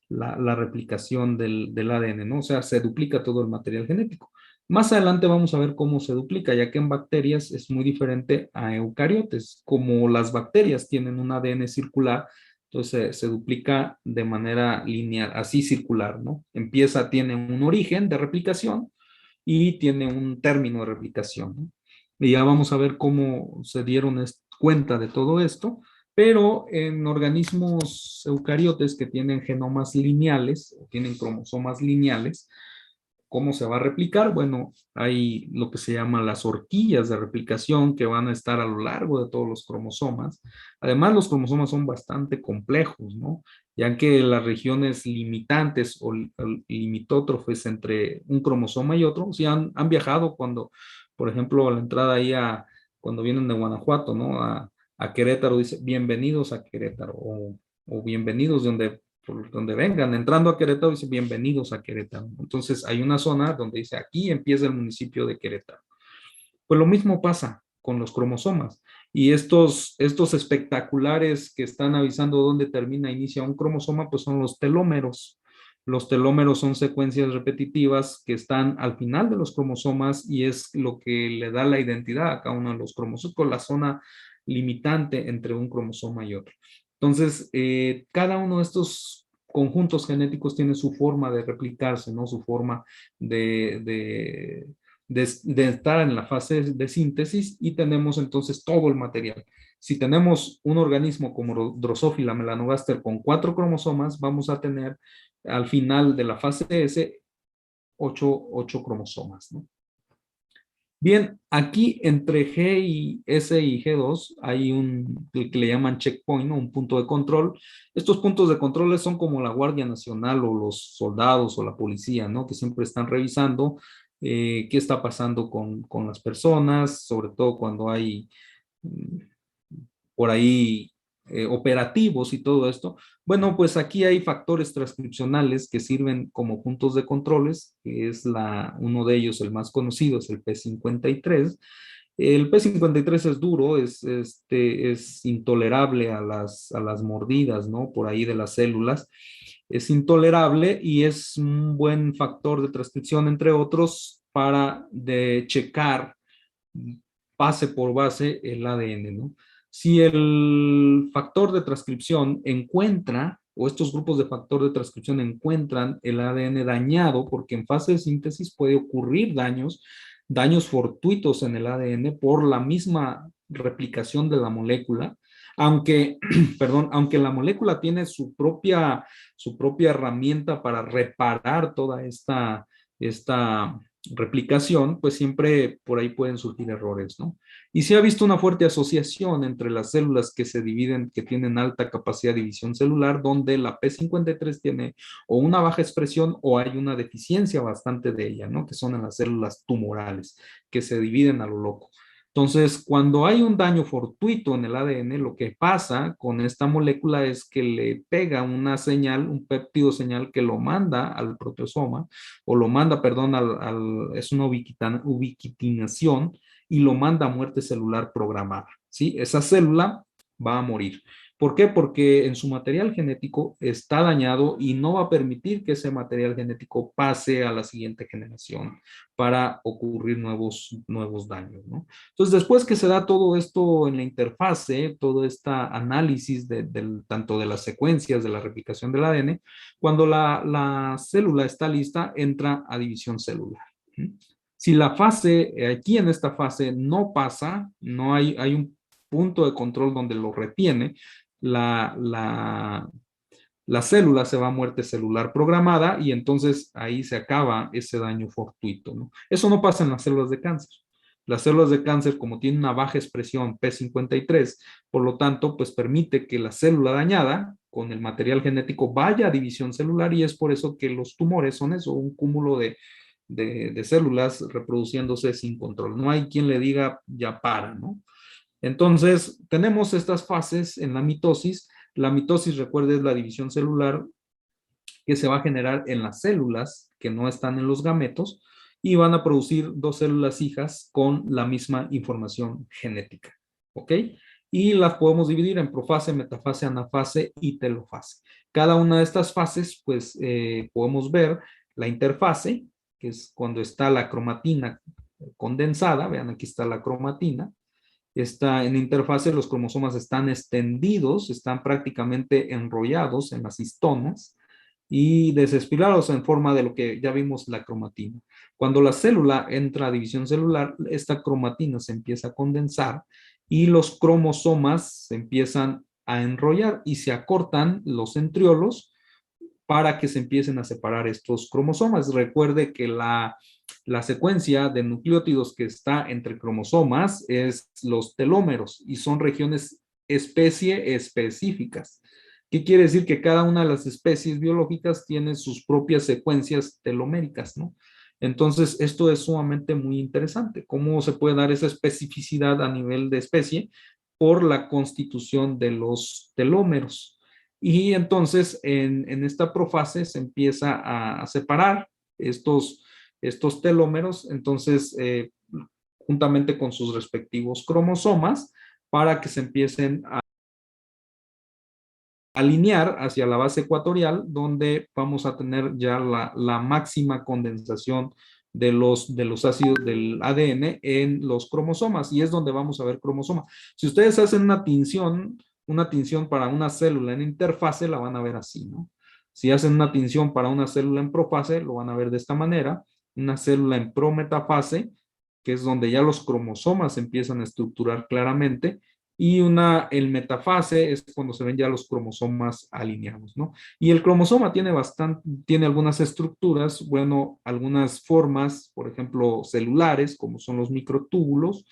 replicación del ADN, ¿no? O sea, se duplica todo el material genético. Más adelante vamos a ver cómo se duplica, ya que en bacterias es muy diferente a eucariotes. Como las bacterias tienen un ADN circular, entonces se duplica de manera lineal, así circular, ¿no? Tiene un origen de replicación y tiene un término de replicación, ¿no? Y ya vamos a ver cómo se dieron cuenta de todo esto, pero en organismos eucariotes que tienen genomas lineales o tienen cromosomas lineales, ¿cómo se va a replicar? Bueno, hay lo que se llama las horquillas de replicación que van a estar a lo largo de todos los cromosomas. Además, los cromosomas son bastante complejos, ¿no? Ya que las regiones limitantes o limitótrofes entre un cromosoma y otro, sí han viajado cuando, por ejemplo, a la entrada ahí cuando vienen de Guanajuato, ¿no? A Querétaro, dice, bienvenidos a Querétaro, o bienvenidos por donde vengan, entrando a Querétaro, dice bienvenidos a Querétaro. Entonces hay una zona donde dice aquí empieza el municipio de Querétaro. Pues lo mismo pasa con los cromosomas. Y estos espectaculares que están avisando dónde termina, inicia un cromosoma, pues son los telómeros. Los telómeros son secuencias repetitivas que están al final de los cromosomas y es lo que le da la identidad a cada uno de los cromosomas, con la zona limitante entre un cromosoma y otro. Entonces, cada uno de estos conjuntos genéticos tiene su forma de replicarse, ¿no? Su forma de estar en la fase de síntesis y tenemos entonces todo el material. Si tenemos un organismo como Drosophila melanogaster con 4 cromosomas, vamos a tener al final de la fase S 8 cromosomas, ¿no? Bien, aquí entre G y S y G2 hay el que le llaman checkpoint, ¿no? Un punto de control. Estos puntos de control son como la Guardia Nacional o los soldados o la policía, ¿no? Que siempre están revisando qué está pasando con las personas, sobre todo cuando hay por ahí operativos y todo esto. Bueno, pues aquí hay factores transcripcionales que sirven como puntos de controles, que es uno de ellos, el más conocido, es el P53. El P53 es duro, es intolerable a las mordidas, ¿no? Por ahí de las células. Es intolerable y es un buen factor de transcripción, entre otros, para checar base por base el ADN, ¿no? Si el factor de transcripción encuentra, o estos grupos de factor de transcripción encuentran el ADN dañado, porque en fase de síntesis puede ocurrir daños fortuitos en el ADN por la misma replicación de la molécula, aunque, perdón, aunque la molécula tiene su propia herramienta para reparar toda esta replicación, pues siempre por ahí pueden surgir errores, ¿no? Y se ha visto una fuerte asociación entre las células que se dividen, que tienen alta capacidad de división celular, donde la P53 tiene o una baja expresión o hay una deficiencia bastante de ella, ¿no? Que son en las células tumorales, que se dividen a lo loco. Entonces, cuando hay un daño fortuito en el ADN, lo que pasa con esta molécula es que le pega una señal, un péptido señal que lo manda al proteasoma, o lo manda, perdón, es una ubiquitinación, y lo manda a muerte celular programada, ¿sí? Esa célula va a morir. ¿Por qué? Porque en su material genético está dañado y no va a permitir que ese material genético pase a la siguiente generación para ocurrir nuevos daños, ¿no? Entonces, después que se da todo esto en la interfase, todo este análisis tanto de las secuencias de la replicación del ADN, cuando la célula está lista, entra a división celular. Si la fase, aquí en esta fase no pasa, no hay un punto de control donde lo retiene, la célula se va a muerte celular programada y entonces ahí se acaba ese daño fortuito, ¿no? Eso no pasa en las células de cáncer. Las células de cáncer, como tienen una baja expresión P53, por lo tanto, pues permite que la célula dañada con el material genético vaya a división celular y es por eso que los tumores son eso, un cúmulo de células reproduciéndose sin control. No hay quien le diga ya para, ¿no? Entonces, tenemos estas fases en la mitosis. La mitosis, recuerde, es la división celular que se va a generar en las células que no están en los gametos y van a producir 2 células hijas con la misma información genética, ¿ok? Y las podemos dividir en profase, metafase, anafase y telofase. Cada una de estas fases, pues, podemos ver la interfase, que es cuando está la cromatina condensada. Vean, aquí está la cromatina. Está en interfase, los cromosomas están extendidos, están prácticamente enrollados en las histonas y desespirados en forma de lo que ya vimos, la cromatina. Cuando la célula entra a división celular, esta cromatina se empieza a condensar y los cromosomas se empiezan a enrollar y se acortan los centriolos para que se empiecen a separar estos cromosomas. Recuerde que la secuencia de nucleótidos que está entre cromosomas es los telómeros y son regiones especie específicas. ¿Qué quiere decir? Que cada una de las especies biológicas tiene sus propias secuencias teloméricas, ¿no? Entonces, esto es sumamente muy interesante. ¿Cómo se puede dar esa especificidad a nivel de especie? Por la constitución de los telómeros. Y entonces, en esta profase se empieza a separar estos telómeros, entonces, juntamente con sus respectivos cromosomas, para que se empiecen a alinear hacia la base ecuatorial, donde vamos a tener ya la máxima condensación de los ácidos del ADN en los cromosomas, y es donde vamos a ver cromosomas. Si ustedes hacen una tinción para una célula en interfase, la van a ver así, ¿no? Si hacen una tinción para una célula en profase, lo van a ver de esta manera. Una célula en prometafase, que es donde ya los cromosomas se empiezan a estructurar claramente, y el metafase es cuando se ven ya los cromosomas alineados, ¿no? Y el cromosoma tiene algunas estructuras, bueno, algunas formas, por ejemplo, celulares, como son los microtúbulos,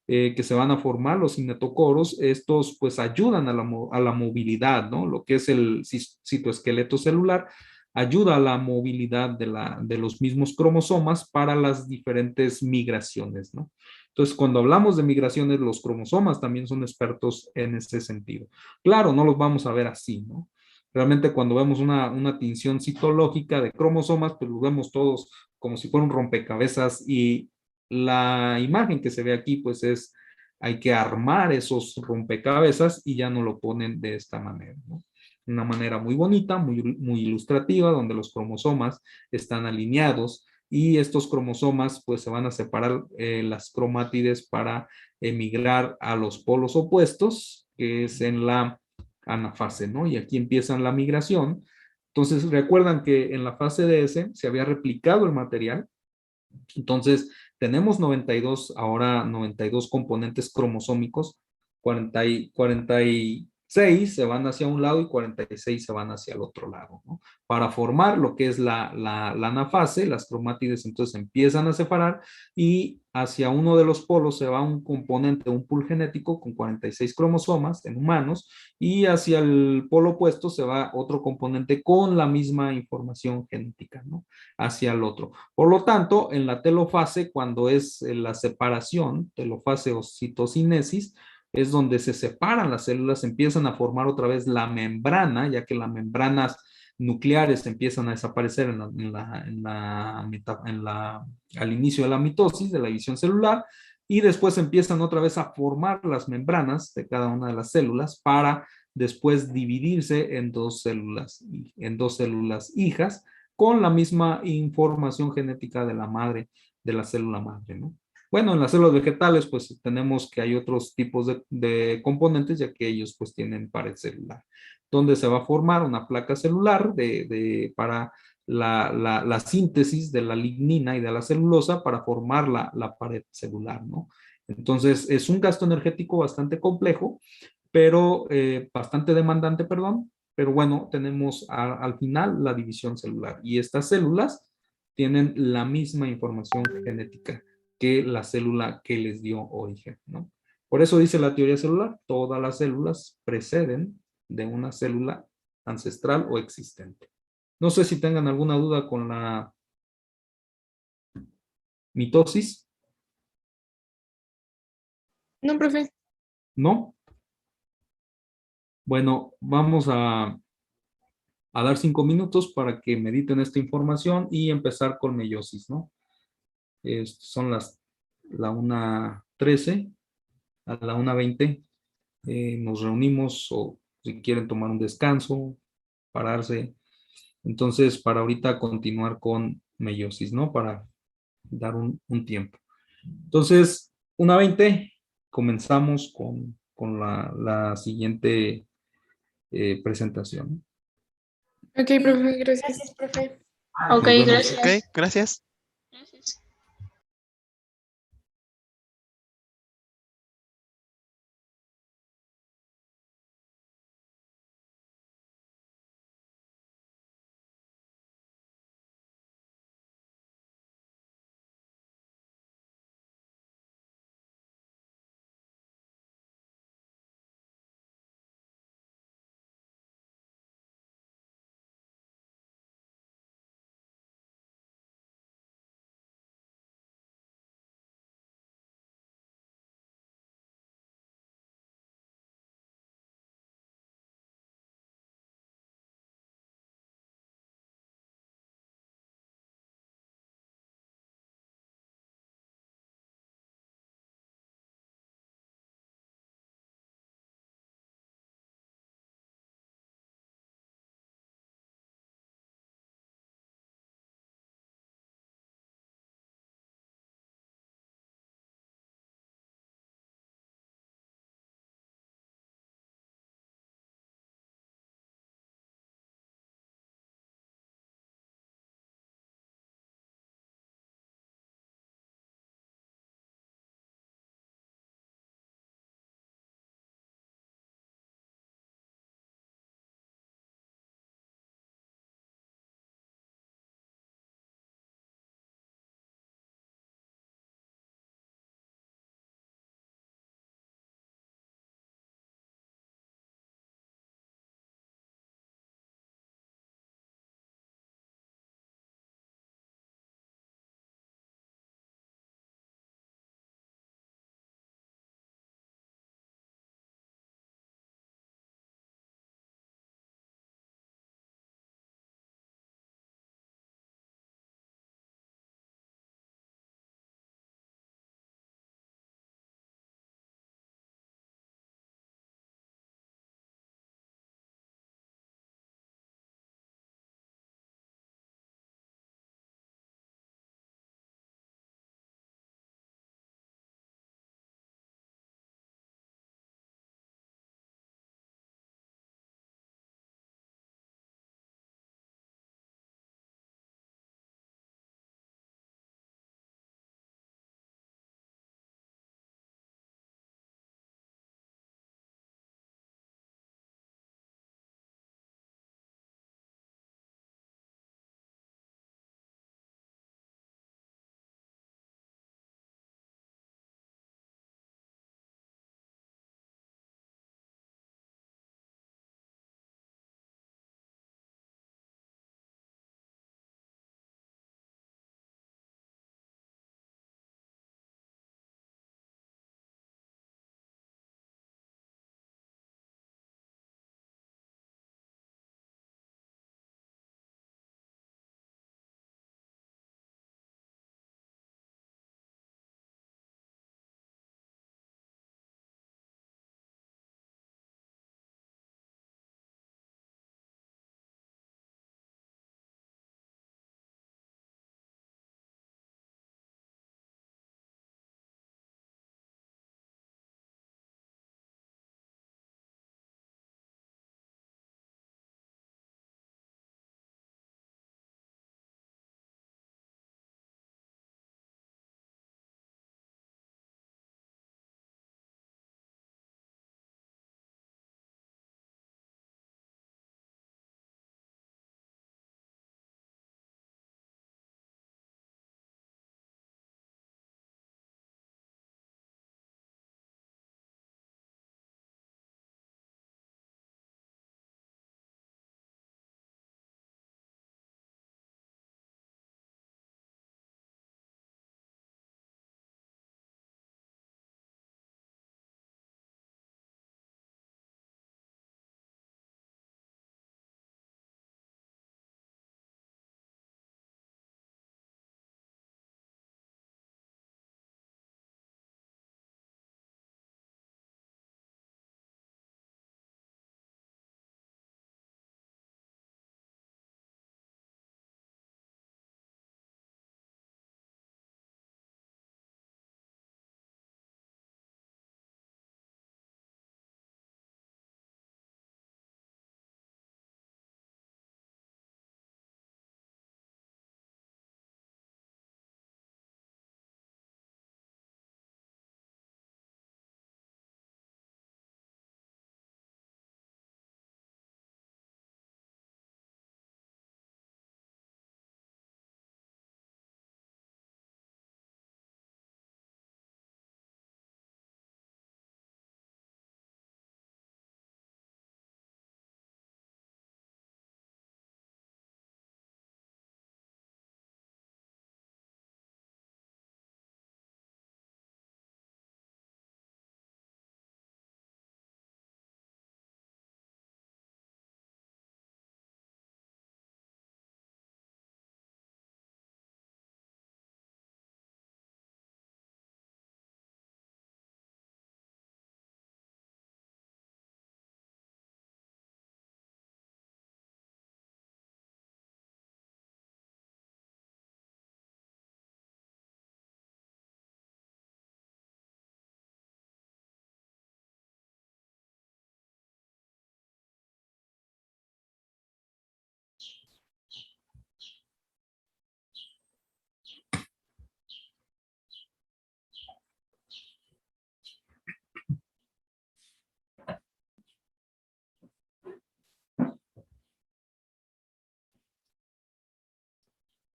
que se van a formar, los cinetocoros. Estos pues ayudan a la movilidad, ¿no? Lo que es el citoesqueleto celular ayuda a la movilidad de los mismos cromosomas para las diferentes migraciones, ¿no? Entonces, cuando hablamos de migraciones, los cromosomas también son expertos en ese sentido. Claro, no los vamos a ver así, ¿no? Realmente cuando vemos una tinción citológica de cromosomas, pues los vemos todos como si fuera un rompecabezas, y la imagen que se ve aquí, pues hay que armar esos rompecabezas y ya no lo ponen de esta manera, ¿no? Una manera muy bonita, muy ilustrativa, donde los cromosomas están alineados, y estos cromosomas pues se van a separar las cromátides para emigrar a los polos opuestos, que es en la anafase, ¿no? Y aquí empiezan la migración. Entonces recuerdan que en la fase de S se había replicado el material. Entonces, tenemos 92, ahora 92 componentes cromosómicos, 46 se van hacia un lado y 46 se van hacia el otro lado, ¿no? Para formar lo que es la anafase, las cromátides entonces empiezan a separar, y hacia uno de los polos se va un componente, un pool genético con 46 cromosomas en humanos, y hacia el polo opuesto se va otro componente con la misma información genética, ¿no? Hacia el otro. Por lo tanto, en la telofase, cuando es la separación, telofase o citocinesis, es donde se separan las células, empiezan a formar otra vez la membrana, ya que las membranas nucleares empiezan a desaparecer al inicio de la mitosis, de la división celular, y después empiezan otra vez a formar las membranas de cada una de las células para después dividirse en dos células hijas, con la misma información genética de la madre, de la célula madre, ¿no? Bueno, en las células vegetales, pues tenemos que hay otros tipos de componentes, ya que ellos pues tienen pared celular, donde se va a formar una placa celular para la síntesis de la lignina y de la celulosa para formar la pared celular, ¿no? Entonces, es un gasto energético bastante complejo, pero bastante demandante, perdón, pero bueno, tenemos al final la división celular, y estas células tienen la misma información genética que la célula que les dio origen, ¿no? Por eso dice la teoría celular, todas las células preceden de una célula ancestral o existente. No sé si tengan alguna duda con la mitosis,
No, profe.
¿no? Bueno, vamos a dar 5 minutos para que mediten esta información y empezar con meiosis, ¿no? Son la 1:13, a la 1:20 nos reunimos, o si quieren tomar un descanso, pararse. Entonces, para ahorita continuar con meiosis, ¿no? Para dar un tiempo. Entonces, 1:20, comenzamos con la siguiente presentación.
Ok, profe, gracias.
Gracias, profe.
Ok,
Nos vemos.
gracias.
Ok, gracias.
Gracias.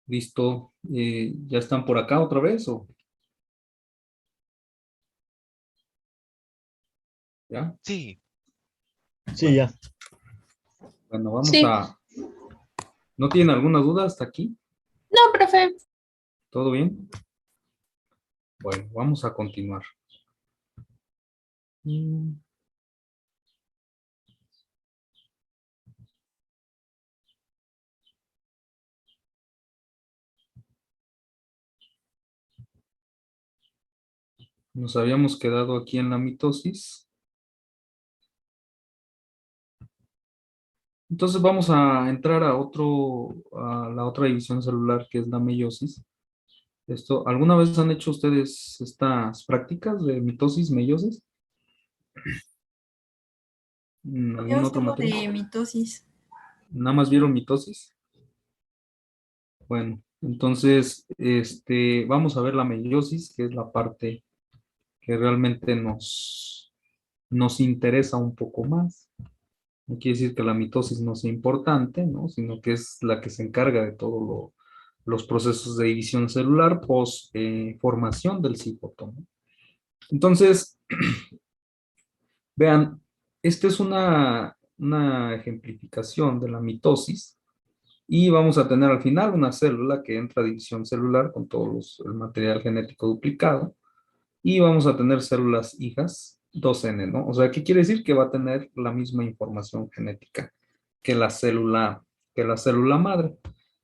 Listo. ¿Ya están por acá otra vez o ya?
Sí,
Sí, ya.
Bueno, vamos
Sí.
a... ¿No tienen alguna duda hasta aquí?
No, profe.
¿Todo bien? Bueno, vamos a continuar. Mm, Nos habíamos quedado aquí en la mitosis. Entonces vamos a entrar a la otra división celular que es la meiosis. ¿Alguna vez han hecho ustedes estas prácticas de mitosis, meiosis? ¿En alguna
Vemos
otra
algo
materia?
de mitosis.
¿Nada más vieron mitosis? Bueno, entonces vamos a ver la meiosis, que es la parte que realmente nos interesa un poco más. No quiere decir que la mitosis no sea importante, ¿no? Sino que es la que se encarga de todos los procesos de división celular post formación del cigoto, ¿no? Entonces, vean, esta es una ejemplificación de la mitosis y vamos a tener al final una célula que entra a división celular con todo el material genético duplicado y vamos a tener células hijas 2N, ¿no? O sea, ¿qué quiere decir? Que va a tener la misma información genética que que la célula madre.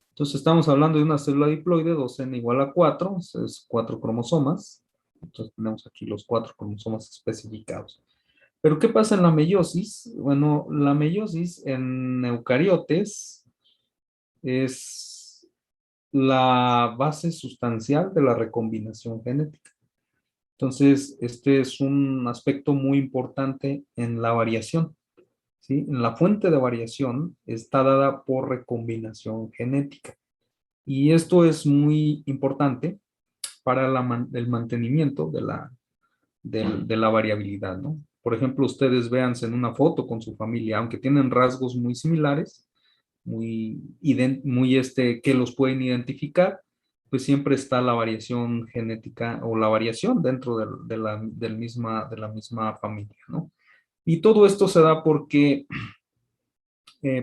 Entonces estamos hablando de una célula diploide, 2N igual a 4, es 4 cromosomas. Entonces tenemos aquí los 4 cromosomas especificados. Pero ¿qué pasa en la meiosis? Bueno, la meiosis en eucariotes es la base sustancial de la recombinación genética. Entonces, este es un aspecto muy importante en la variación, ¿sí? En la fuente de variación está dada por recombinación genética. Y esto es muy importante para el mantenimiento de la variabilidad, ¿no? Por ejemplo, ustedes véanse en una foto con su familia, aunque tienen rasgos muy similares, que los pueden identificar, pues siempre está la variación genética o la variación dentro de la misma familia, ¿no? Y todo esto se da porque,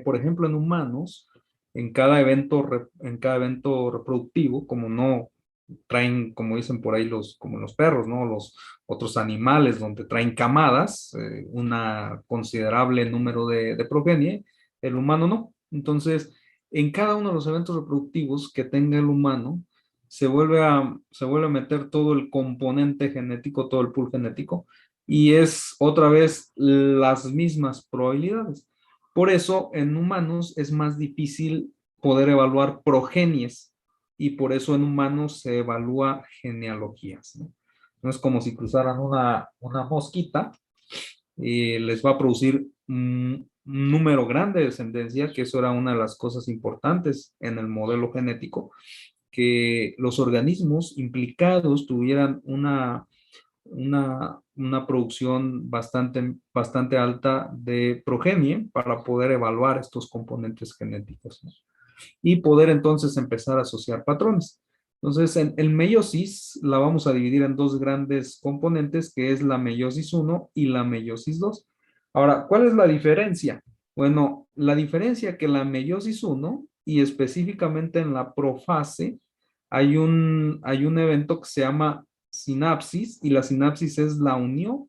por ejemplo, en humanos, en cada evento reproductivo, como no traen, como dicen por ahí como los perros, ¿no? Los otros animales donde traen camadas, una considerable número de progenie, el humano no. Entonces, en cada uno de los eventos reproductivos que tenga el humano, se vuelve a meter todo el componente genético, todo el pool genético, y es otra vez las mismas probabilidades. Por eso, en humanos es más difícil poder evaluar progenies y por eso en humanos se evalúa genealogías, ¿no? No es como si cruzaran una mosquita, les va a producir un número grande de descendencia, que eso era una de las cosas importantes en el modelo genético, que los organismos implicados tuvieran una producción bastante alta de progenie para poder evaluar estos componentes genéticos, ¿no? Y poder entonces empezar a asociar patrones. Entonces, en el meiosis la vamos a dividir en dos grandes componentes, que es la meiosis 1 y la meiosis 2. Ahora, ¿cuál es la diferencia? Bueno, la diferencia que la meiosis 1 y específicamente en la profase hay un evento que se llama sinapsis y la sinapsis es la unión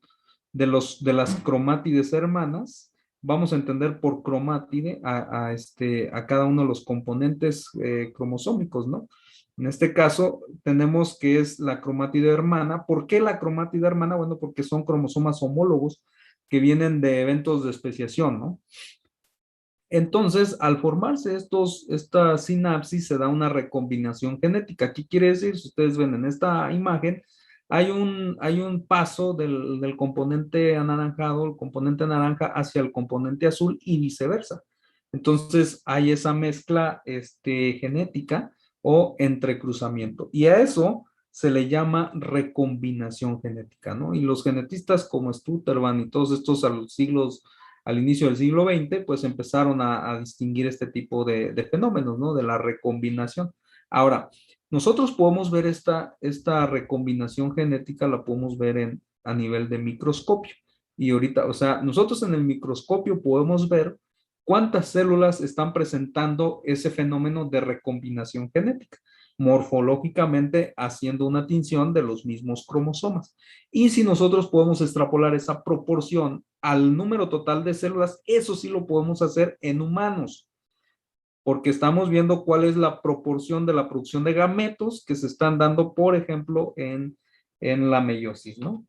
de las cromátides hermanas. Vamos a entender por cromátide a cada uno de los componentes cromosómicos, ¿no? En este caso, tenemos que es la cromátide hermana. ¿Por qué la cromátide hermana? Bueno, porque son cromosomas homólogos que vienen de eventos de especiación, ¿no? Entonces, al formarse esta sinapsis, se da una recombinación genética. ¿Qué quiere decir? Si ustedes ven en esta imagen, hay un paso del componente anaranjado, el componente naranja, hacia el componente azul y viceversa. Entonces, hay esa mezcla genética o entrecruzamiento. Y a eso se le llama recombinación genética, ¿no? Y los genetistas como Stutterman y todos estos al inicio del siglo XX, pues empezaron a distinguir este tipo de fenómenos, ¿no? De la recombinación. Ahora, nosotros podemos ver esta recombinación genética, la podemos ver a nivel de microscopio. Y ahorita, o sea, nosotros en el microscopio podemos ver cuántas células están presentando ese fenómeno de recombinación genética, morfológicamente haciendo una tinción de los mismos cromosomas. Y si nosotros podemos extrapolar esa proporción al número total de células, eso sí lo podemos hacer en humanos, porque estamos viendo cuál es la proporción de la producción de gametos que se están dando, por ejemplo, en la meiosis, ¿no?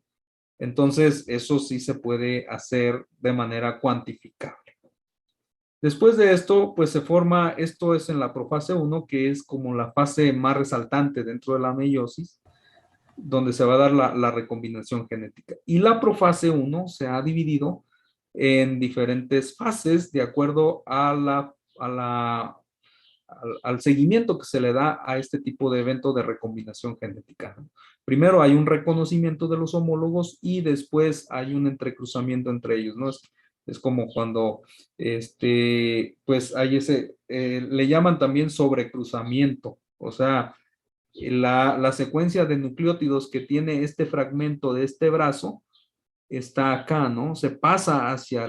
Entonces, eso sí se puede hacer de manera cuantificable. Después de esto, pues se forma, esto es en la profase 1, que es como la fase más resaltante dentro de la meiosis, donde se va a dar la recombinación genética. Y la profase 1 se ha dividido en diferentes fases de acuerdo al seguimiento que se le da a este tipo de evento de recombinación genética, ¿no? Primero hay un reconocimiento de los homólogos y después hay un entrecruzamiento entre ellos, ¿no? Es como cuando, pues hay le llaman también sobrecruzamiento, o sea, la secuencia de nucleótidos que tiene este fragmento de este brazo está acá, ¿no? Se pasa hacia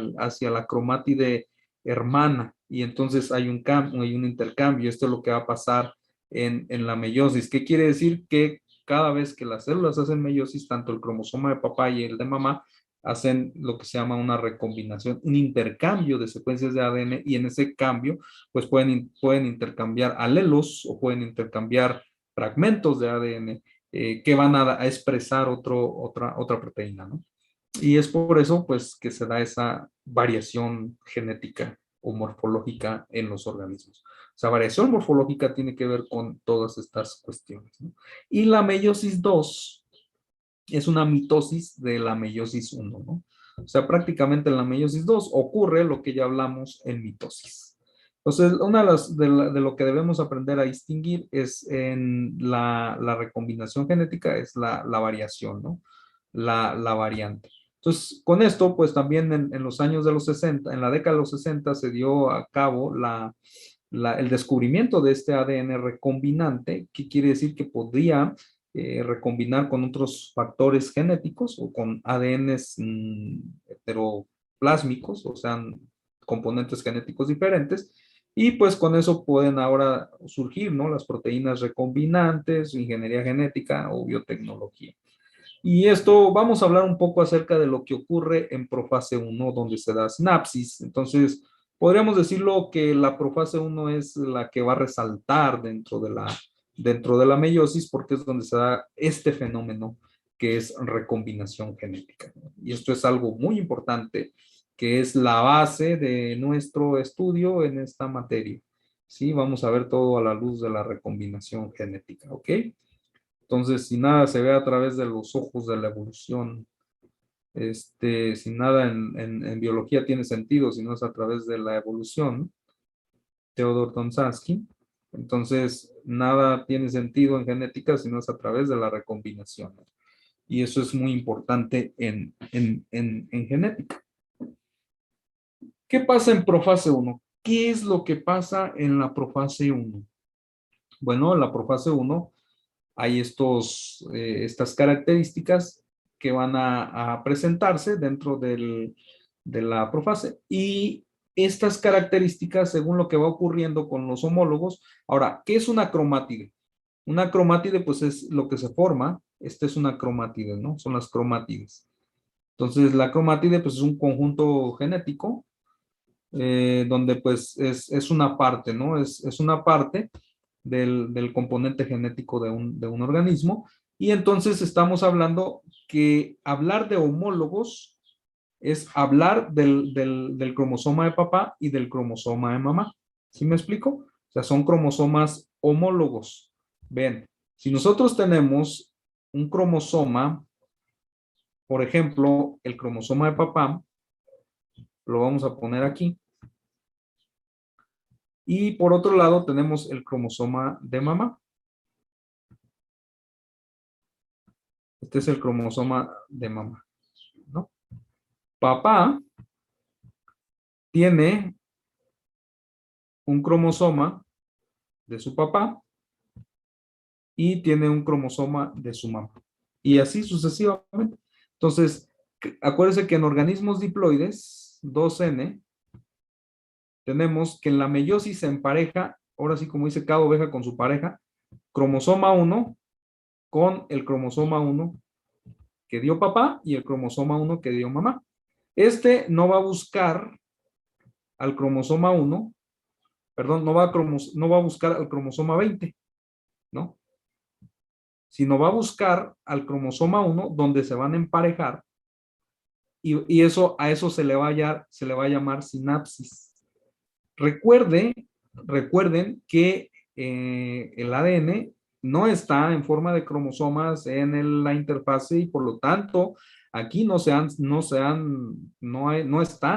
la cromátide hermana y entonces hay un cambio, hay un intercambio. Esto es lo que va a pasar en la meiosis. ¿Qué quiere decir? Que cada vez que las células hacen meiosis, tanto el cromosoma de papá y el de mamá hacen lo que se llama una recombinación, un intercambio de secuencias de ADN y en ese cambio pues pueden intercambiar alelos o pueden intercambiar fragmentos de ADN que van a expresar otra proteína, ¿no? Y es por eso, pues, que se da esa variación genética o morfológica en los organismos. O sea, variación morfológica tiene que ver con todas estas cuestiones, ¿no? Y la meiosis 2 es una mitosis de la meiosis 1, ¿no? O sea, prácticamente en la meiosis 2 ocurre lo que ya hablamos en mitosis. Entonces, una de lo que debemos aprender a distinguir es en la recombinación genética, es la variación, ¿no? La variante. Entonces, con esto, pues también en los años de los 60, en la década de los 60 se dio a cabo el descubrimiento de este ADN recombinante, que quiere decir que podría recombinar con otros factores genéticos o con ADNs heteroplásmicos, o sea, componentes genéticos diferentes, y pues con eso pueden ahora surgir, ¿no? Las proteínas recombinantes, ingeniería genética o biotecnología. Y esto, vamos a hablar un poco acerca de lo que ocurre en profase 1, donde se da sinapsis. Entonces, podríamos decirlo que la profase 1 es la que va a resaltar dentro de la meiosis, porque es donde se da este fenómeno que es recombinación genética. Y esto es algo muy importante, que es la base de nuestro estudio en esta materia. Sí, vamos a ver todo a la luz de la recombinación genética, ¿ok? Entonces, si nada se ve a través de los ojos de la evolución, si nada en biología tiene sentido, si no es a través de la evolución, Theodor Tomsansky, entonces nada tiene sentido en genética si no es a través de la recombinación. Y eso es muy importante en genética. ¿Qué pasa en profase 1? ¿Qué es lo que pasa en la profase 1? Bueno, en la profase 1 hay estas características que van a presentarse dentro de la profase y estas características según lo que va ocurriendo con los homólogos. Ahora, ¿qué es una cromátide? Una cromátide pues es lo que se forma. Esta es una cromátide, ¿no? Son las cromátides. Entonces la cromátide pues es un conjunto genético donde pues es una parte, ¿no? Es una parte del componente genético de un organismo. Y entonces estamos hablando que hablar de homólogos es hablar del cromosoma de papá y del cromosoma de mamá. ¿Sí me explico? O sea, son cromosomas homólogos. Ven, si nosotros tenemos un cromosoma, por ejemplo, el cromosoma de papá, lo vamos a poner aquí. Y por otro lado tenemos el cromosoma de mamá. Este es el cromosoma de mamá, ¿no? Papá tiene un cromosoma de su papá y tiene un cromosoma de su mamá. Y así sucesivamente. Entonces, acuérdense que en organismos diploides, 2N, tenemos que en la meiosis se empareja, ahora sí como dice cada oveja con su pareja, cromosoma 1 con el cromosoma 1 que dio papá y el cromosoma 1 que dio mamá. Este no va a buscar al cromosoma 1, perdón, no va a buscar al cromosoma 20, ¿no? Sino va a buscar al cromosoma 1 donde se van a emparejar y eso, a eso se le va a llamar sinapsis. Recuerden que el ADN no está en forma de cromosomas en la interfase y por lo tanto aquí no están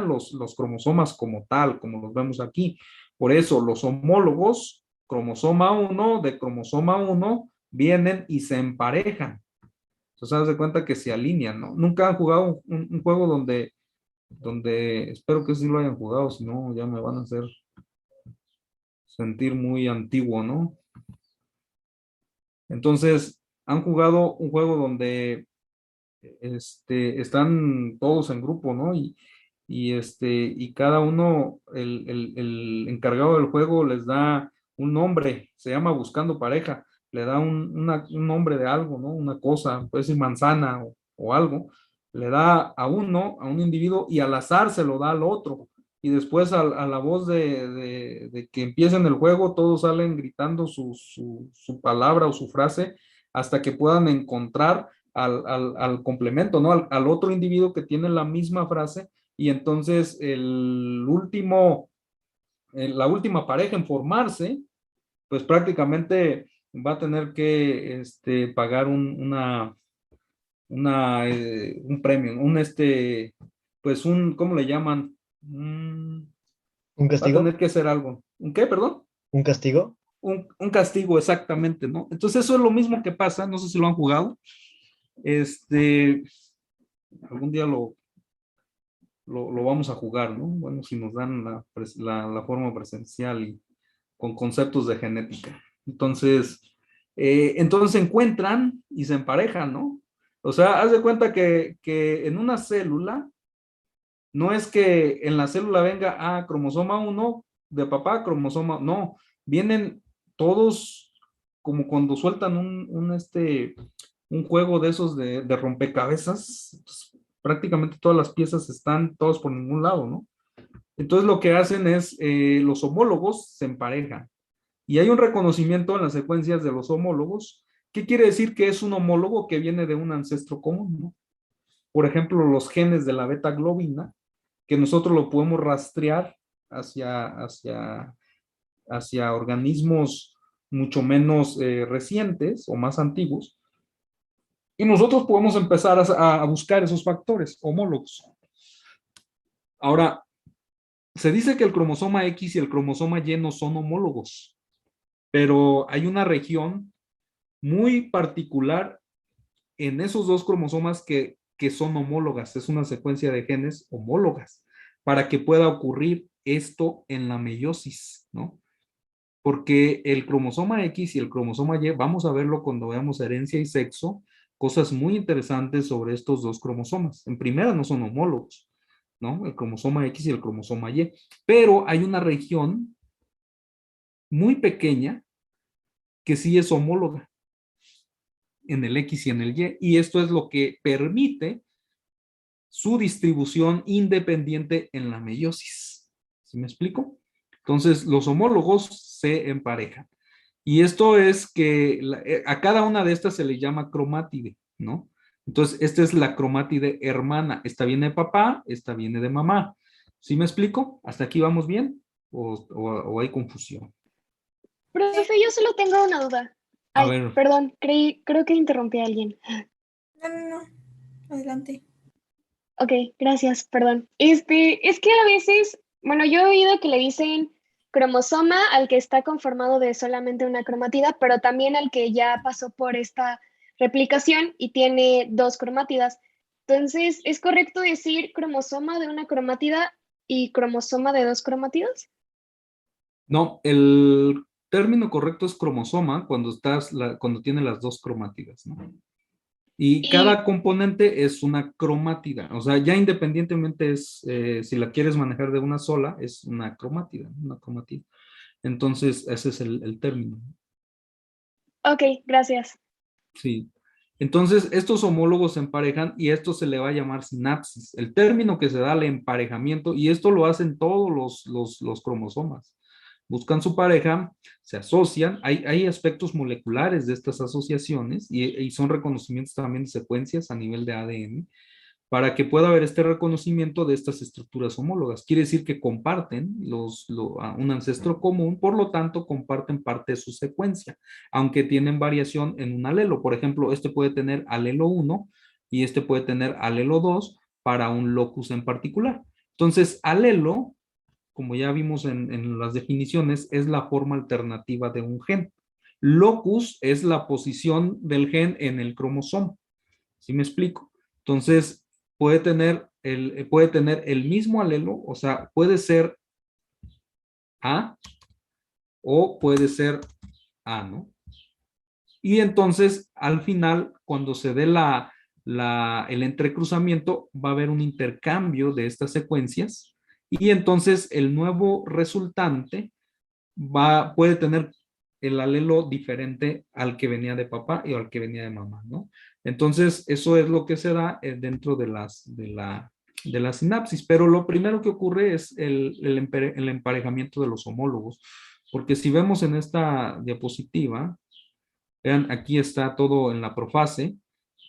los cromosomas como tal, como los vemos aquí. Por eso los homólogos, cromosoma 1 de cromosoma 1, vienen y se emparejan. Entonces, haz de cuenta que se alinean, ¿no? Nunca han jugado un juego donde, espero que sí lo hayan jugado, si no ya me van a hacer sentir muy antiguo, ¿no? Entonces, han jugado un juego donde están todos en grupo, ¿no? Y cada uno, el encargado del juego les da un nombre, se llama Buscando Pareja, le da un nombre de algo, ¿no? Una cosa, puede ser manzana o algo, le da a un individuo y al azar se lo da al otro. Y después a la voz de que empiecen el juego, todos salen gritando su palabra o su frase hasta que puedan encontrar al complemento, ¿no? Al otro individuo que tiene la misma frase y entonces la última pareja en formarse, pues prácticamente va a tener que pagar un premio, ¿cómo le llaman?
¿Un
Va a
castigo?
tener que hacer algo. ¿Un qué, perdón?
¿Un castigo?
Un castigo, exactamente, ¿no? Entonces eso es lo mismo que pasa, no sé si lo han jugado. Algún día lo vamos a jugar, ¿no? Bueno, si nos dan la forma presencial y con conceptos de genética. Entonces se encuentran y se emparejan, ¿no? O sea, haz de cuenta que en una célula, no es que en la célula venga cromosoma 1 de papá, cromosoma, no, vienen todos como cuando sueltan un juego de esos de rompecabezas, pues, prácticamente todas las piezas están todos por ningún lado, ¿no? Entonces lo que hacen es, los homólogos se emparejan y hay un reconocimiento en las secuencias de los homólogos. ¿Qué quiere decir que es un homólogo que viene de un ancestro común, ¿no? Por ejemplo, los genes de la beta globina, que nosotros lo podemos rastrear hacia organismos mucho menos recientes o más antiguos, y nosotros podemos empezar a buscar esos factores homólogos. Ahora, se dice que el cromosoma X y el cromosoma Y no son homólogos, pero hay una región muy particular en esos dos cromosomas que son homólogas, es una secuencia de genes homólogas, para que pueda ocurrir esto en la meiosis, ¿no? Porque el cromosoma X y el cromosoma Y, vamos a verlo cuando veamos herencia y sexo, cosas muy interesantes sobre estos dos cromosomas. En primera, no son homólogos, ¿no? El cromosoma X y el cromosoma Y, pero hay una región muy pequeña que sí es homóloga en el X y en el Y, y esto es lo que permite su distribución independiente en la meiosis. ¿Sí me explico? Entonces, los homólogos se emparejan. Y esto es que a cada una de estas se le llama cromátide, ¿no? Entonces, esta es la cromátide hermana. Esta viene de papá, esta viene de mamá. ¿Sí me explico? ¿Hasta aquí vamos bien? ¿O hay confusión?
Profe, yo solo tengo una duda.
A
Ay,
ver.
perdón, creo que interrumpí a alguien.
No. Adelante.
Ok, gracias, perdón. Es que a veces, bueno, yo he oído que le dicen cromosoma al que está conformado de solamente una cromatida, pero también al que ya pasó por esta replicación y tiene dos cromátidas. Entonces, ¿es correcto decir cromosoma de una cromatida y cromosoma de dos cromátidas?
No, término correcto es cromosoma cuando tiene las dos cromátidas, ¿no? Y cada componente es una cromátida, o sea, ya independientemente si la quieres manejar de una sola, es una cromátida, ¿no? Una cromatida. Entonces, ese es el término.
Ok, gracias.
Sí. Entonces, estos homólogos se emparejan y esto se le va a llamar sinapsis. El término que se da al emparejamiento, y esto lo hacen todos los cromosomas. Buscan su pareja, se asocian, hay aspectos moleculares de estas asociaciones y son reconocimientos también de secuencias a nivel de ADN para que pueda haber este reconocimiento de estas estructuras homólogas. Quiere decir que comparten un ancestro común, por lo tanto comparten parte de su secuencia, aunque tienen variación en un alelo. Por ejemplo, este puede tener alelo 1 y este puede tener alelo 2 para un locus en particular. Entonces, alelo, como ya vimos en las definiciones, es la forma alternativa de un gen. Locus es la posición del gen en el cromosoma. ¿Sí me explico? Entonces, puede tener el mismo alelo, o sea, puede ser A o puede ser A, ¿no? Y entonces, al final, cuando se dé el entrecruzamiento, va a haber un intercambio de estas secuencias y entonces el nuevo resultante puede tener el alelo diferente al que venía de papá y al que venía de mamá, ¿no? Entonces, eso es lo que se da dentro de la sinapsis, pero lo primero que ocurre es el emparejamiento de los homólogos, porque si vemos en esta diapositiva, vean, aquí está todo en la profase,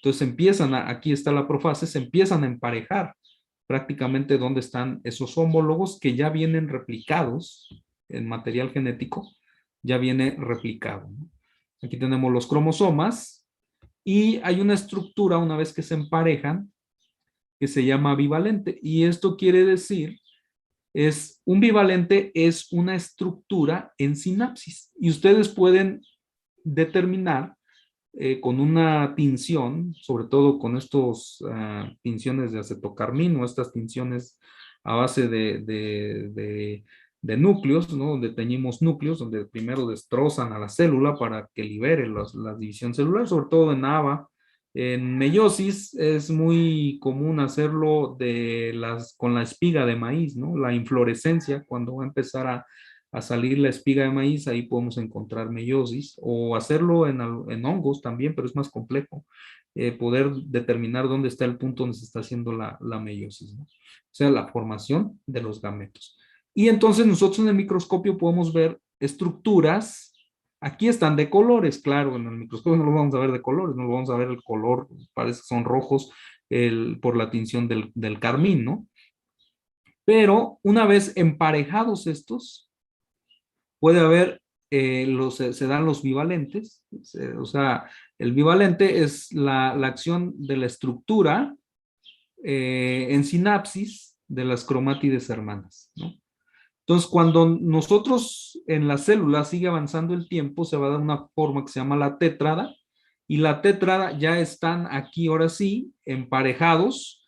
entonces aquí está la profase, se empiezan a emparejar prácticamente donde están esos homólogos que ya vienen replicados en material genético, ya viene replicado, ¿no? Aquí tenemos los cromosomas y hay una estructura una vez que se emparejan que se llama bivalente y esto quiere decir un bivalente es una estructura en sinapsis y ustedes pueden determinar con una tinción, sobre todo con estos tinciones de acetocarmino, estas tinciones a base de núcleos, ¿no? Donde teñimos núcleos, donde primero destrozan a la célula para que libere la división celular, sobre todo en AVA. En meiosis es muy común hacerlo con la espiga de maíz, ¿no? La inflorescencia, cuando va a empezar a salir la espiga de maíz, ahí podemos encontrar meiosis, o hacerlo en hongos también, pero es más complejo, poder determinar dónde está el punto donde se está haciendo la meiosis, ¿no? O sea, la formación de los gametos. Y entonces nosotros en el microscopio podemos ver estructuras, aquí están de colores, claro, en el microscopio no lo vamos a ver de colores, no lo vamos a ver el color, parece que son rojos por la tinción del carmín, ¿no? Pero una vez emparejados estos, puede haber, se dan los bivalentes, o sea, el bivalente es la acción de la estructura en sinapsis de las cromátides hermanas, ¿no? Entonces, cuando nosotros en la célula sigue avanzando el tiempo, se va a dar una forma que se llama la tétrada, y la tétrada ya están aquí, ahora sí, emparejados,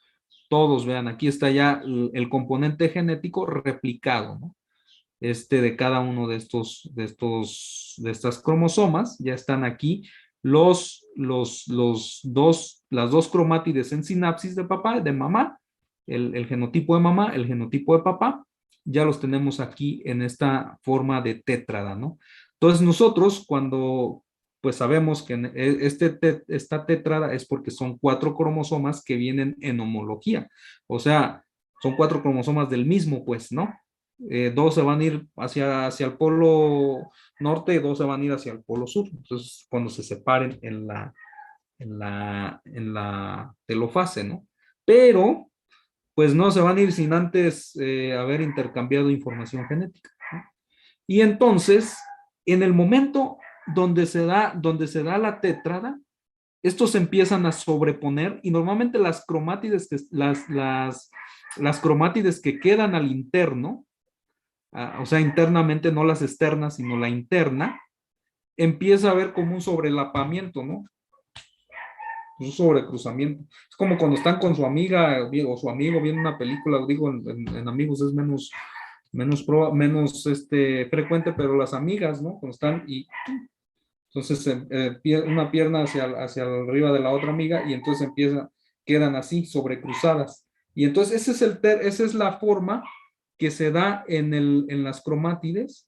todos, vean, aquí está ya el componente genético replicado, ¿no? De cada uno de estas cromosomas, ya están aquí las dos cromátides en sinapsis de papá, de mamá, el genotipo de mamá, el genotipo de papá, ya los tenemos aquí en esta forma de tétrada, ¿no? Entonces nosotros cuando pues sabemos que esta tétrada es porque son 4 cromosomas que vienen en homología, o sea, son 4 cromosomas del mismo, pues, ¿no? 2 se van a ir hacia el polo norte y 2 se van a ir hacia el polo sur. Entonces, cuando se separen en la telofase, ¿no? Pero, pues no se van a ir sin antes haber intercambiado información genética, ¿no? Y entonces, en el momento donde se da la tétrada, estos se empiezan a sobreponer y normalmente las cromátides que quedan al interno, o sea, internamente, no las externas, sino la interna, empieza a haber como un sobrelapamiento, ¿no? Un sobrecruzamiento. Es como cuando están con su amiga o su amigo viendo una película, digo, en amigos es menos frecuente, pero las amigas, ¿no? Cuando están y entonces una pierna hacia arriba de la otra amiga y entonces quedan así, sobrecruzadas. Y entonces esa es la forma que se da en las cromátides.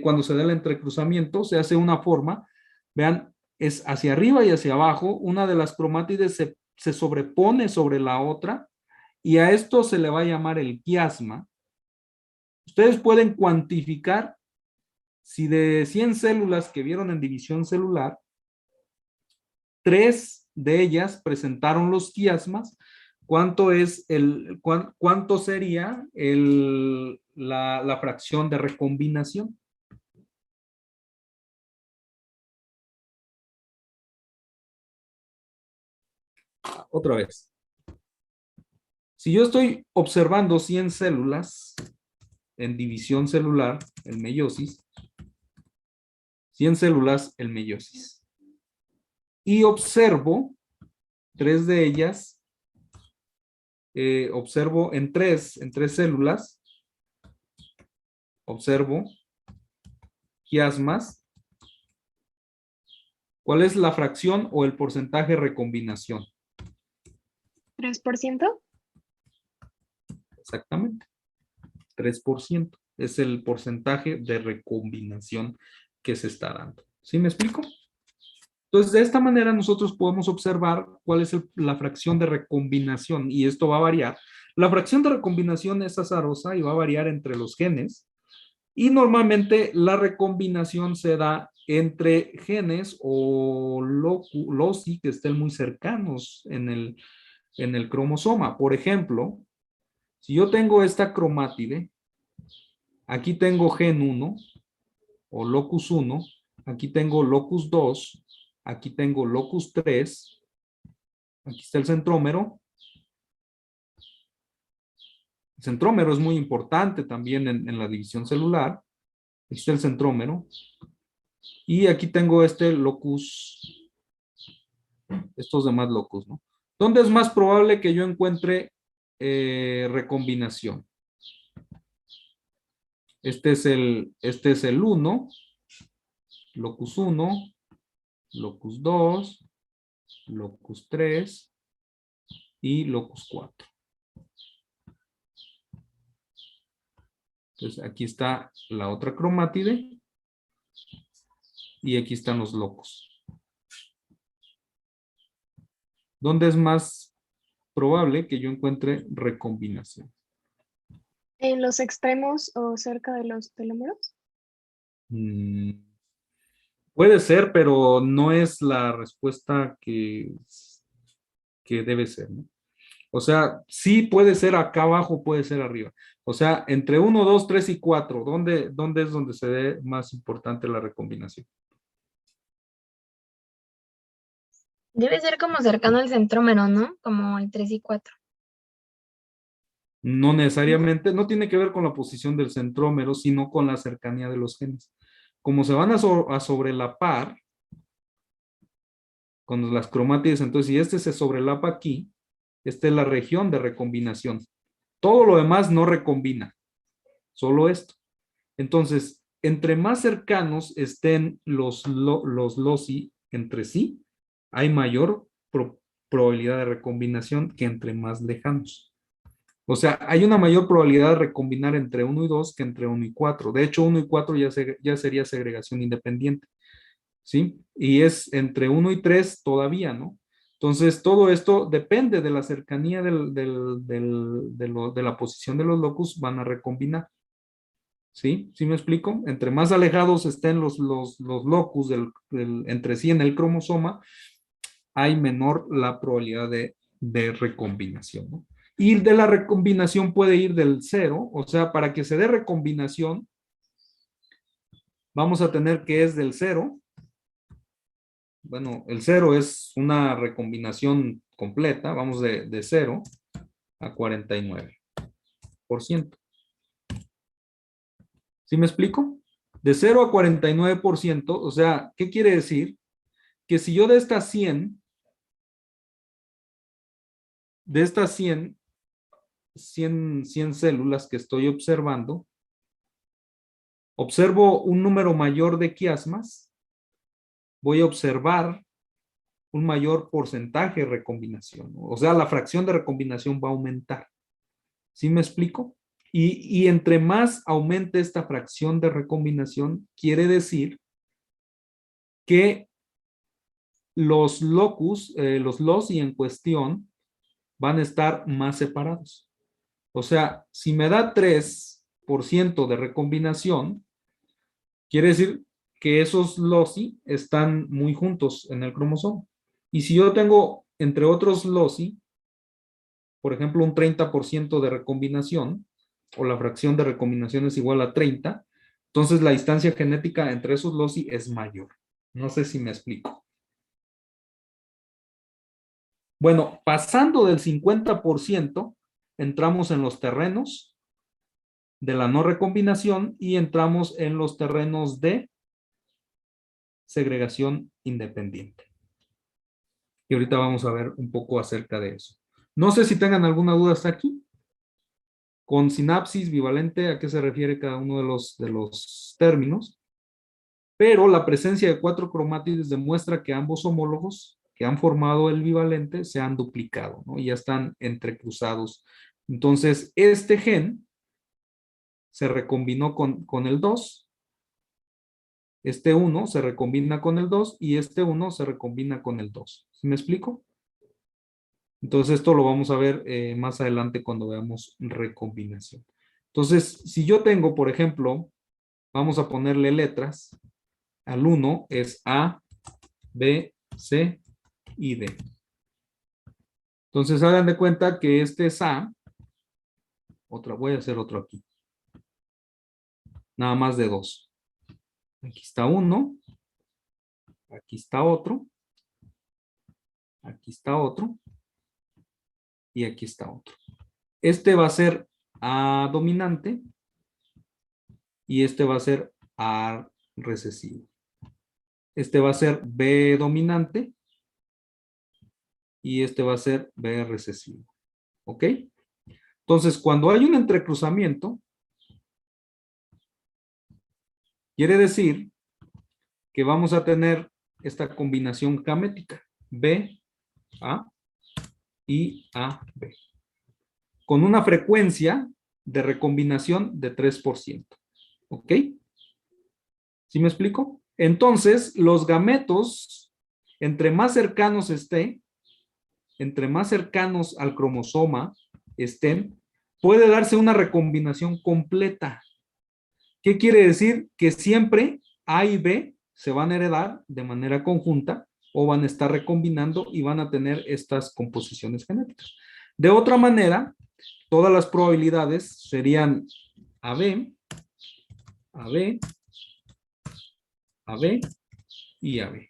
Cuando se da el entrecruzamiento, se hace una forma, vean, es hacia arriba y hacia abajo, una de las cromátides se sobrepone sobre la otra y a esto se le va a llamar el quiasma. Ustedes pueden cuantificar si de 100 células que vieron en división celular, 3 de ellas presentaron los quiasmas, ¿cuánto sería la fracción de recombinación? Otra vez. Si yo estoy observando 100 células en división celular, en meiosis, 100 células en meiosis, y observo 3 de ellas, observo en tres células, observo quiasmas. ¿Cuál es la fracción o el porcentaje de recombinación?
3%.
Exactamente. 3% es el porcentaje de recombinación que se está dando. ¿Sí me explico? Entonces, de esta manera nosotros podemos observar cuál es la fracción de recombinación y esto va a variar. La fracción de recombinación es azarosa y va a variar entre los genes y normalmente la recombinación se da entre genes o loci que estén muy cercanos en el cromosoma. Por ejemplo, si yo tengo esta cromátide, aquí tengo gen 1 o locus 1, aquí tengo locus 2, aquí tengo locus 3, aquí está el centrómero. El centrómero es muy importante también en la división celular. Aquí está el centrómero. Y aquí tengo este locus, estos demás locus, ¿no? ¿Dónde es más probable que yo encuentre recombinación? Este es el 1, locus 1, locus 2, locus 3 y locus 4. Entonces aquí está la otra cromátide y aquí están los locus. ¿Dónde es más probable que yo encuentre recombinación?
¿En los extremos o cerca de los telómeros?
Puede ser, pero no es la respuesta que debe ser, ¿no? O sea, sí puede ser acá abajo, puede ser arriba. O sea, entre 1, 2, 3 y 4, ¿dónde es donde se ve más importante la recombinación?
Debe ser como cercano al centrómero, ¿no? Como el 3 y 4.
No necesariamente, no tiene que ver con la posición del centrómero, sino con la cercanía de los genes. Como se van a sobrelapar con las cromátides, entonces si este se sobrelapa aquí, esta es la región de recombinación. Todo lo demás no recombina, solo esto. Entonces, entre más cercanos estén los loci entre sí, hay mayor probabilidad de recombinación que entre más lejanos. O sea, hay una mayor probabilidad de recombinar entre 1 y 2 que entre 1 y 4. De hecho, 1 y 4 ya sería segregación independiente. ¿Sí? Y es entre 1 y 3 todavía, ¿no? Entonces, todo esto depende de la cercanía de la posición de los locus, van a recombinar. ¿Sí? ¿Sí me explico? Entre más alejados estén los locus entre sí en el cromosoma, hay menor la probabilidad de recombinación, ¿no? Y de la recombinación puede ir del 0, o sea, para que se dé recombinación, vamos a tener que es del 0. Bueno, el 0 es una recombinación completa, vamos de 0 a 49%. ¿Sí me explico? De 0 a 49%, o sea, ¿qué quiere decir? Que si yo de estas 100, 100 células que estoy observando, observo un número mayor de quiasmas, voy a observar un mayor porcentaje de recombinación. O sea, la fracción de recombinación va a aumentar. ¿Sí me explico? Y entre más aumente esta fracción de recombinación, quiere decir que los locus, los loci en cuestión, van a estar más separados. O sea, si me da 3% de recombinación, quiere decir que esos loci están muy juntos en el cromosoma. Y si yo tengo, entre otros loci, por ejemplo, un 30% de recombinación, o la fracción de recombinación es igual a 30, entonces la distancia genética entre esos loci es mayor. No sé si me explico. Bueno, pasando del 50%, entramos en los terrenos de la no recombinación y entramos en los terrenos de segregación independiente. Y ahorita vamos a ver un poco acerca de eso. No sé si tengan alguna duda hasta aquí. Con sinapsis bivalente, ¿a qué se refiere cada uno de los términos? Pero la presencia de 4 cromátides demuestra que ambos homólogos que han formado el bivalente se han duplicado, ¿no? Y ya están entrecruzados. Entonces, este gen se recombinó con el 2, este 1 se recombina con el 2 y este 1 se recombina con el 2. ¿Sí me explico? Entonces, esto lo vamos a ver más adelante cuando veamos recombinación. Entonces, si yo tengo, por ejemplo, vamos a ponerle letras, al 1 es A, B, C y D. Entonces, hagan de cuenta que este es A. Voy a hacer otro aquí. Nada más de 2. Aquí está uno. Aquí está otro. Aquí está otro. Y aquí está otro. Este va a ser A dominante. Y este va a ser A recesivo. Este va a ser B dominante. Y este va a ser B recesivo. ¿Ok? Entonces, cuando hay un entrecruzamiento, quiere decir que vamos a tener esta combinación gamética. B, A y A, B. Con una frecuencia de recombinación de 3%. ¿Ok? ¿Sí me explico? Entonces, los gametos, entre más cercanos entre más cercanos al cromosoma estén, puede darse una recombinación completa. ¿Qué quiere decir? Que siempre A y B se van a heredar de manera conjunta o van a estar recombinando y van a tener estas composiciones genéticas. De otra manera, todas las probabilidades serían AB, AB, AB y AB.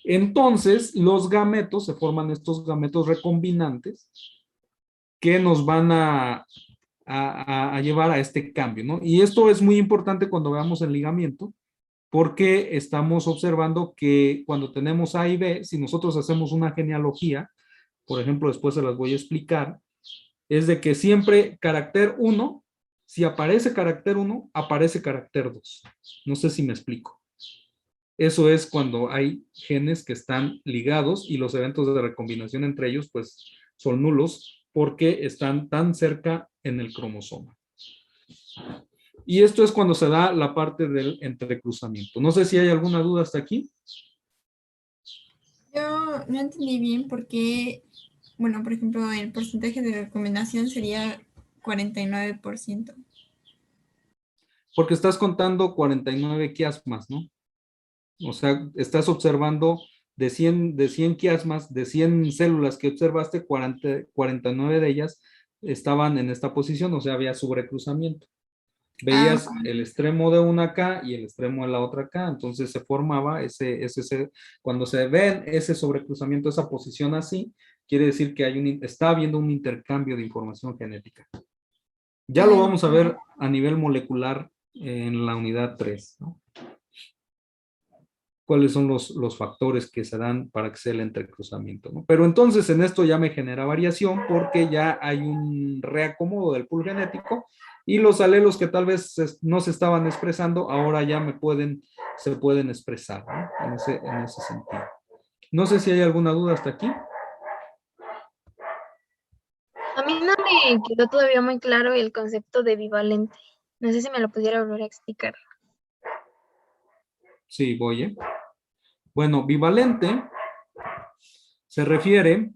Entonces, los gametos, se forman estos gametos recombinantes que nos van a llevar a este cambio, ¿no? Y esto es muy importante cuando veamos el ligamiento, porque estamos observando que cuando tenemos A y B, si nosotros hacemos una genealogía, por ejemplo, después se las voy a explicar, es de que siempre carácter 1, si aparece carácter 1, aparece carácter 2. No sé si me explico. Eso es cuando hay genes que están ligados y los eventos de recombinación entre ellos, pues, son nulos porque están tan cerca en el cromosoma. Y esto es cuando se da la parte del entrecruzamiento. No sé si hay alguna duda hasta aquí.
Yo no entendí bien por qué, bueno, por ejemplo, el porcentaje de recombinación sería 49%.
Porque estás contando 49 quiasmas, ¿no? O sea, estás observando de 100 quiasmas, de 100 células que observaste, 49 de ellas estaban en esta posición, o sea, había sobrecruzamiento. Veías el extremo de una acá y el extremo de la otra acá, entonces se formaba cuando se ve ese sobrecruzamiento, esa posición así, quiere decir que está habiendo un intercambio de información genética. Ya lo vamos a ver a nivel molecular en la unidad 3, ¿no? cuáles son los factores que se dan para que sea el entrecruzamiento, ¿no? Pero entonces en esto ya me genera variación porque ya hay un reacomodo del pool genético y los alelos que tal vez no se estaban expresando, ahora ya se pueden expresar, ¿no? En ese sentido. No sé si hay alguna duda hasta aquí.
A mí no me quedó todavía muy claro el concepto de bivalente. No sé si me lo pudiera volver a explicar.
Sí, voy, ¿eh? Bueno, bivalente se refiere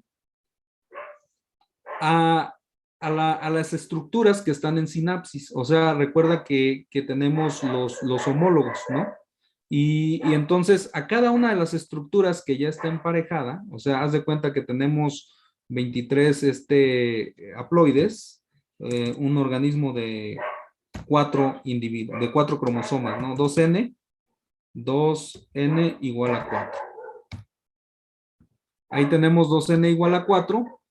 a las estructuras que están en sinapsis. O sea, recuerda que tenemos los homólogos, ¿no? Y entonces a cada una de las estructuras que ya está emparejada, o sea, haz de cuenta que tenemos 23 haploides, un organismo de 4 individuos, de 4 cromosomas, ¿no? 2n igual a 4. Ahí tenemos 2n igual a 4.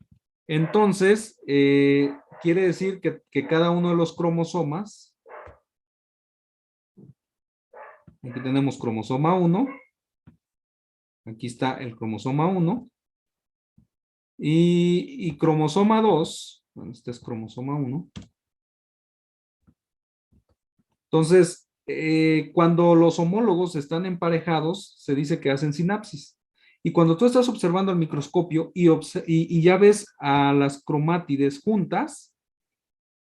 Entonces, quiere decir que cada uno de los cromosomas, aquí tenemos cromosoma 1, aquí está el cromosoma 1, y cromosoma 2, bueno, este es cromosoma 1. Entonces, cuando los homólogos están emparejados, se dice que hacen sinapsis. Y cuando tú estás observando al microscopio y ya ves a las cromátides juntas,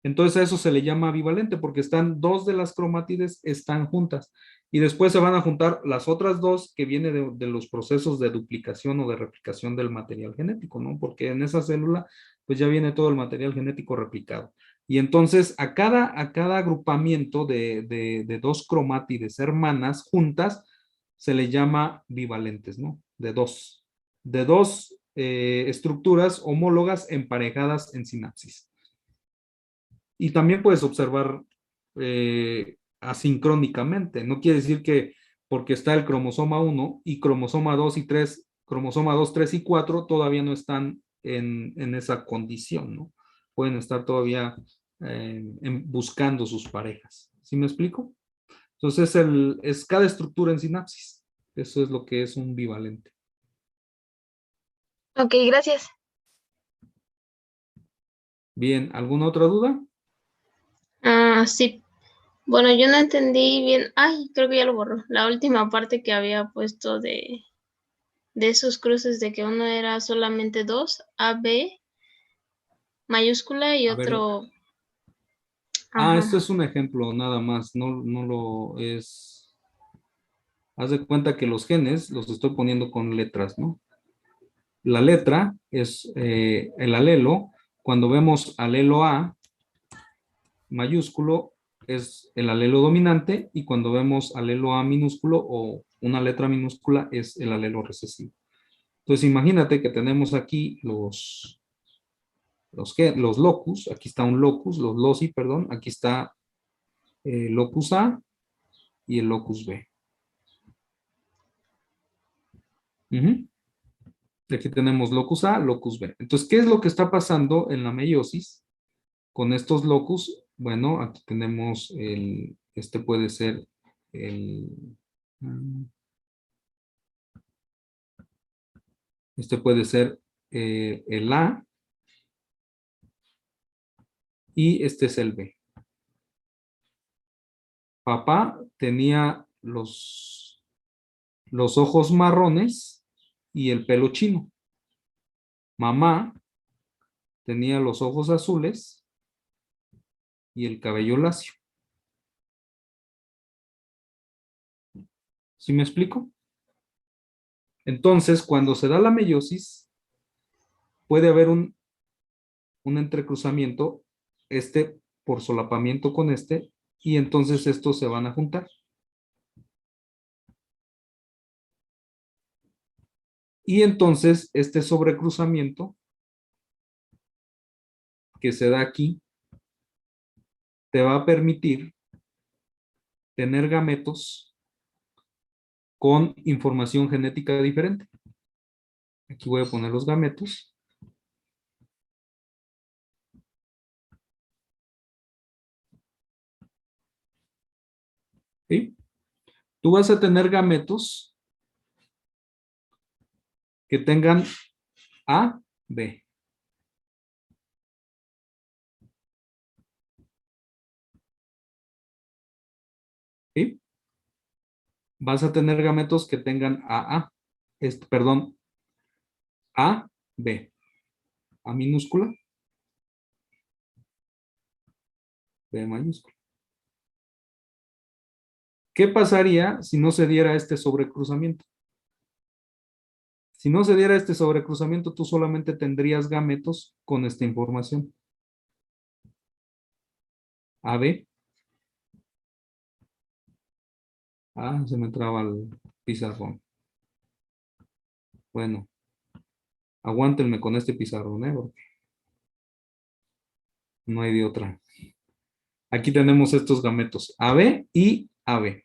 entonces a eso se le llama bivalente porque están dos de las cromátides están juntas y después se van a juntar las otras dos que vienen de los procesos de duplicación o de replicación del material genético, ¿no? Porque en esa célula pues ya viene todo el material genético replicado. Y entonces a cada agrupamiento de dos cromátides hermanas juntas se le llama bivalentes, ¿no? De dos estructuras homólogas emparejadas en sinapsis. Y también puedes observar asincrónicamente. No quiere decir que porque está el cromosoma 1 y cromosoma 2 y 3, cromosoma 2, 3 y 4 todavía no están en esa condición, ¿no? Pueden estar todavía buscando sus parejas. ¿Sí me explico? Entonces es cada estructura en sinapsis. Eso es lo que es un bivalente.
Ok, gracias.
Bien, ¿alguna otra duda?
Ah, sí. Bueno, yo no entendí bien. Ay, creo que ya lo borró. La última parte que había puesto de esos cruces de que uno era solamente dos, A, B, mayúscula y
A ver.
otro.
Esto
Ajá.
es un ejemplo nada más, no lo es. Haz de cuenta que los genes los estoy poniendo con letras, ¿no? La letra es el alelo. Cuando vemos alelo A mayúsculo es el alelo dominante y cuando vemos alelo A minúsculo o una letra minúscula es el alelo recesivo. Entonces imagínate que tenemos aquí los locus, aquí está un locus, los loci, perdón, aquí está locus A y el locus B. Uh-huh. Aquí tenemos locus A, locus B. Entonces, ¿qué es lo que está pasando en la meiosis con estos locus? Bueno, aquí tenemos este puede ser este puede ser el A y este es el B. Papá tenía los ojos marrones y el pelo chino. Mamá tenía los ojos azules y el cabello lacio. ¿Sí me explico? Entonces, cuando se da la meiosis, puede haber un entrecruzamiento, por solapamiento con y entonces estos se van a juntar. Y entonces, este sobrecruzamiento que se da aquí, te va a permitir tener gametos con información genética diferente. Aquí voy a poner los gametos. ¿Sí? Tú vas a tener gametos que tengan A, B. ¿Sí? Vas a tener gametos que tengan AA, perdón, A, B. A minúscula, B mayúscula. ¿Qué pasaría si no se diera este sobrecruzamiento? Si no se diera este sobrecruzamiento, tú solamente tendrías gametos con esta información. AB. Ah, se me traba el pizarrón. Bueno, aguántenme con este pizarrón, porque no hay de otra. Aquí tenemos estos gametos, AB y AB.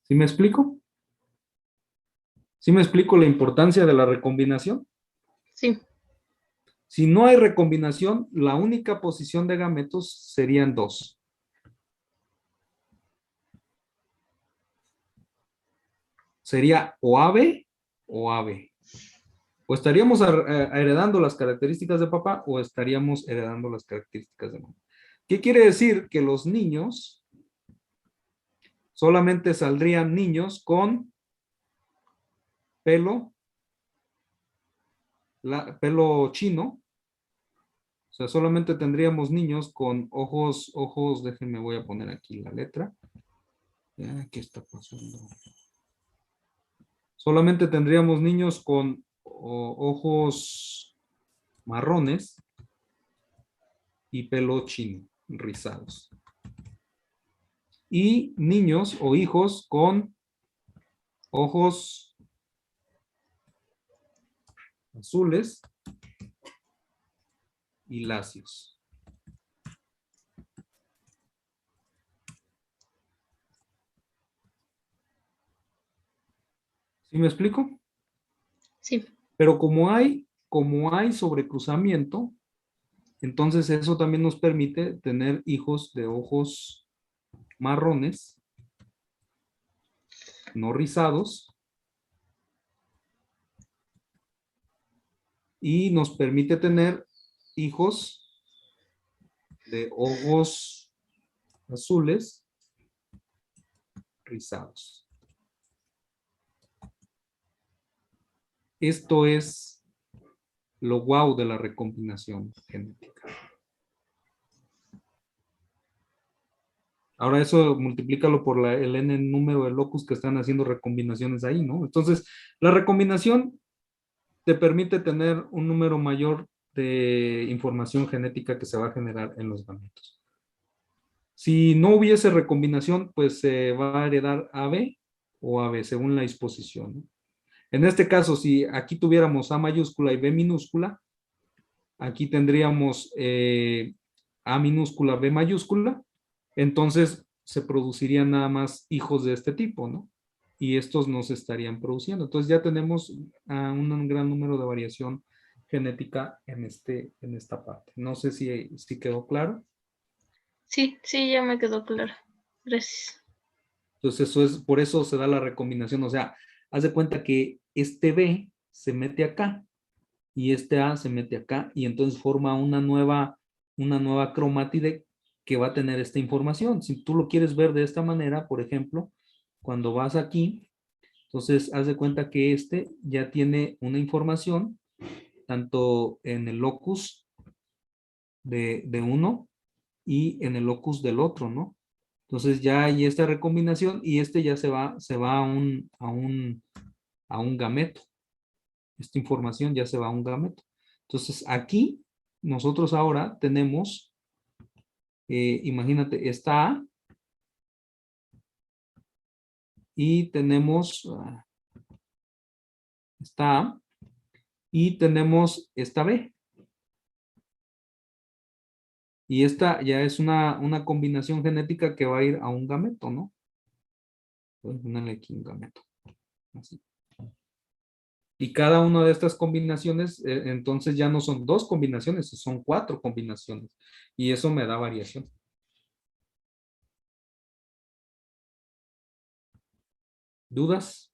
¿Sí me explico? ¿Sí me explico la importancia de la recombinación?
Sí.
Si no hay recombinación, la única posición de gametos serían 2. Sería o AB o AB. O estaríamos heredando las características de papá o estaríamos heredando las características de mamá. ¿Qué quiere decir? Que los niños solamente saldrían niños con pelo chino. O sea, solamente tendríamos niños con ojos, déjenme, voy a poner aquí la letra. ¿Qué está pasando? Solamente tendríamos niños con ojos marrones y pelo chino, rizados. Y niños o hijos con ojos azules y lacios. ¿Sí me explico?
Sí.
Pero como hay sobrecruzamiento, entonces eso también nos permite tener hijos de ojos marrones, no rizados, y nos permite tener hijos de ojos azules rizados. Esto es lo guau de la recombinación genética. Ahora eso multiplícalo por el n número de locus que están haciendo recombinaciones ahí, ¿no? Entonces, la recombinación te permite tener un número mayor de información genética que se va a generar en los gametos. Si no hubiese recombinación, pues se va a heredar AB o AB, según la disposición, ¿no? En este caso, si aquí tuviéramos A mayúscula y B minúscula, aquí tendríamos A minúscula, B mayúscula, entonces se producirían nada más hijos de este tipo, ¿no? Y estos no se estarían produciendo. Entonces ya tenemos un gran número de variación genética en esta parte. No sé si quedó claro.
Sí, ya me quedó claro. Gracias.
Entonces por eso se da la recombinación. O sea, haz de cuenta que este B se mete acá y este A se mete acá y entonces forma una nueva cromátide que va a tener esta información. Si tú lo quieres ver de esta manera, por ejemplo, cuando vas aquí, entonces haz de cuenta que este ya tiene una información tanto en el locus de uno y en el locus del otro, ¿no? Entonces ya hay esta recombinación y este ya se va a un gameto. Esta información ya se va a un gameto. Entonces aquí nosotros ahora tenemos, imagínate, esta A y tenemos esta A y tenemos esta B. Y esta ya es una combinación genética que va a ir a un gameto, ¿no? Voy a ponerle aquí un gameto. Así. Y cada una de estas combinaciones, entonces ya no son 2 combinaciones, son 4 combinaciones. Y eso me da variación. ¿Dudas?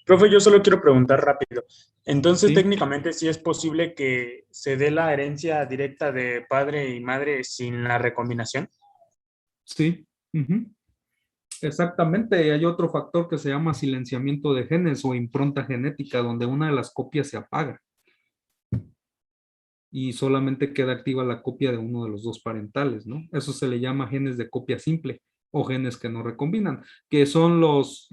Profe, yo solo quiero preguntar rápido. Entonces,
Sí.
técnicamente, ¿sí es posible que se dé la herencia directa de padre y madre sin la recombinación?
Sí. Ujú. Exactamente. Hay otro factor que se llama silenciamiento de genes o impronta genética, donde una de las copias se apaga y solamente queda activa la copia de uno de los dos parentales, ¿no? Eso se le llama genes de copia simple o genes que no recombinan, que son los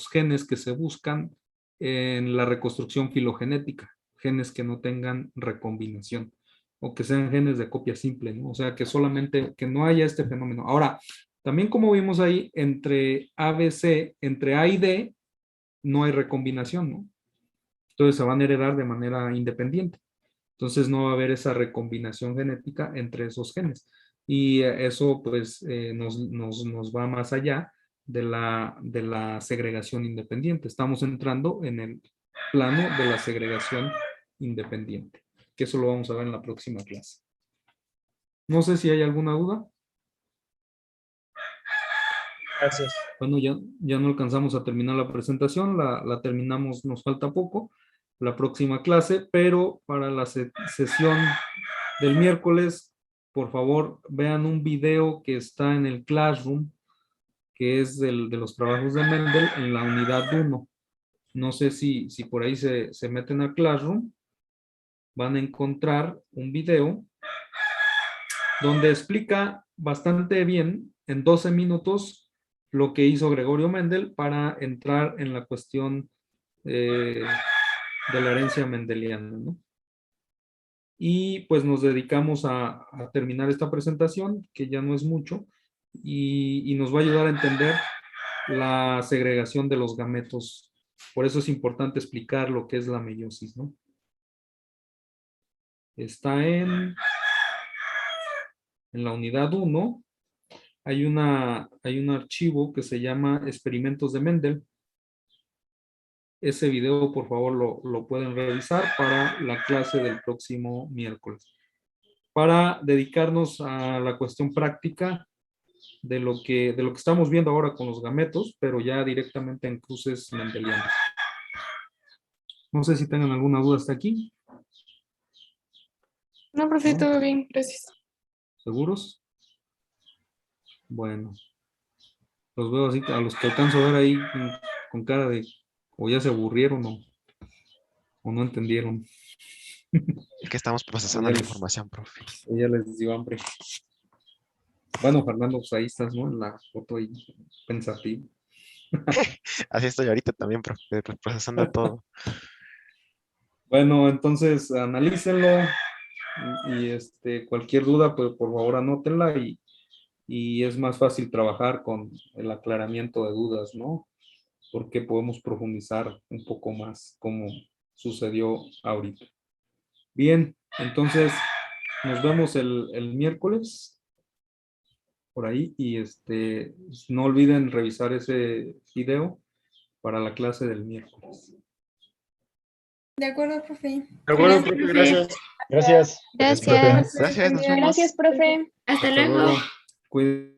genes que se buscan en la reconstrucción filogenética, genes que no tengan recombinación o que sean genes de copia simple, ¿no? O sea, que solamente, que no haya este fenómeno. Ahora, también como vimos ahí, entre ABC, entre A y D, no hay recombinación, ¿no? Entonces se van a heredar de manera independiente. Entonces no va a haber esa recombinación genética entre esos genes. Y eso pues nos va más allá de la segregación independiente. Estamos entrando en el plano de la segregación independiente, que eso lo vamos a ver en la próxima clase. No sé si hay alguna duda.
Gracias.
Bueno, ya no alcanzamos a terminar la presentación, la terminamos, nos falta poco, la próxima clase, pero para la sesión del miércoles, por favor, vean un video que está en el Classroom, que es de los trabajos de Mendel en la unidad 1. No sé si por ahí se meten al Classroom, van a encontrar un video donde explica bastante bien, en 12 minutos, lo que hizo Gregorio Mendel para entrar en la cuestión de la herencia mendeliana, ¿no? Y pues nos dedicamos a terminar esta presentación, que ya no es mucho, y nos va a ayudar a entender la segregación de los gametos. Por eso es importante explicar lo que es la meiosis, ¿no? Está en la unidad 1. Hay un archivo que se llama Experimentos de Mendel. Ese video, por favor, lo pueden revisar para la clase del próximo miércoles. Para dedicarnos a la cuestión práctica de lo que estamos viendo ahora con los gametos, pero ya directamente en cruces mendelianos. No sé si tengan alguna duda hasta aquí.
No, profe,
¿No?
todo bien, gracias.
¿Seguros? Bueno. Los veo así, a los que alcanzo a ver ahí con cara de o ya se aburrieron o no entendieron.
Es que estamos procesando la información, profe.
O ya les dio hambre. Bueno, Fernando, pues ahí estás, ¿no? En la foto ahí, pensativo.
Así estoy ahorita también, profe, procesando todo.
Bueno, entonces analícenlo y cualquier duda, pues por favor anótenla y es más fácil trabajar con el aclaramiento de dudas, ¿no? Porque podemos profundizar un poco más como sucedió ahorita. Bien, entonces nos vemos el miércoles por ahí y no olviden revisar ese video para la clase del miércoles.
De acuerdo, profe.
De acuerdo,
Gracias,
profe, gracias.
Gracias.
Gracias.
Gracias, nos vemos.
Gracias, profe.
Hasta
Hasta
luego.
luego. Cuídense.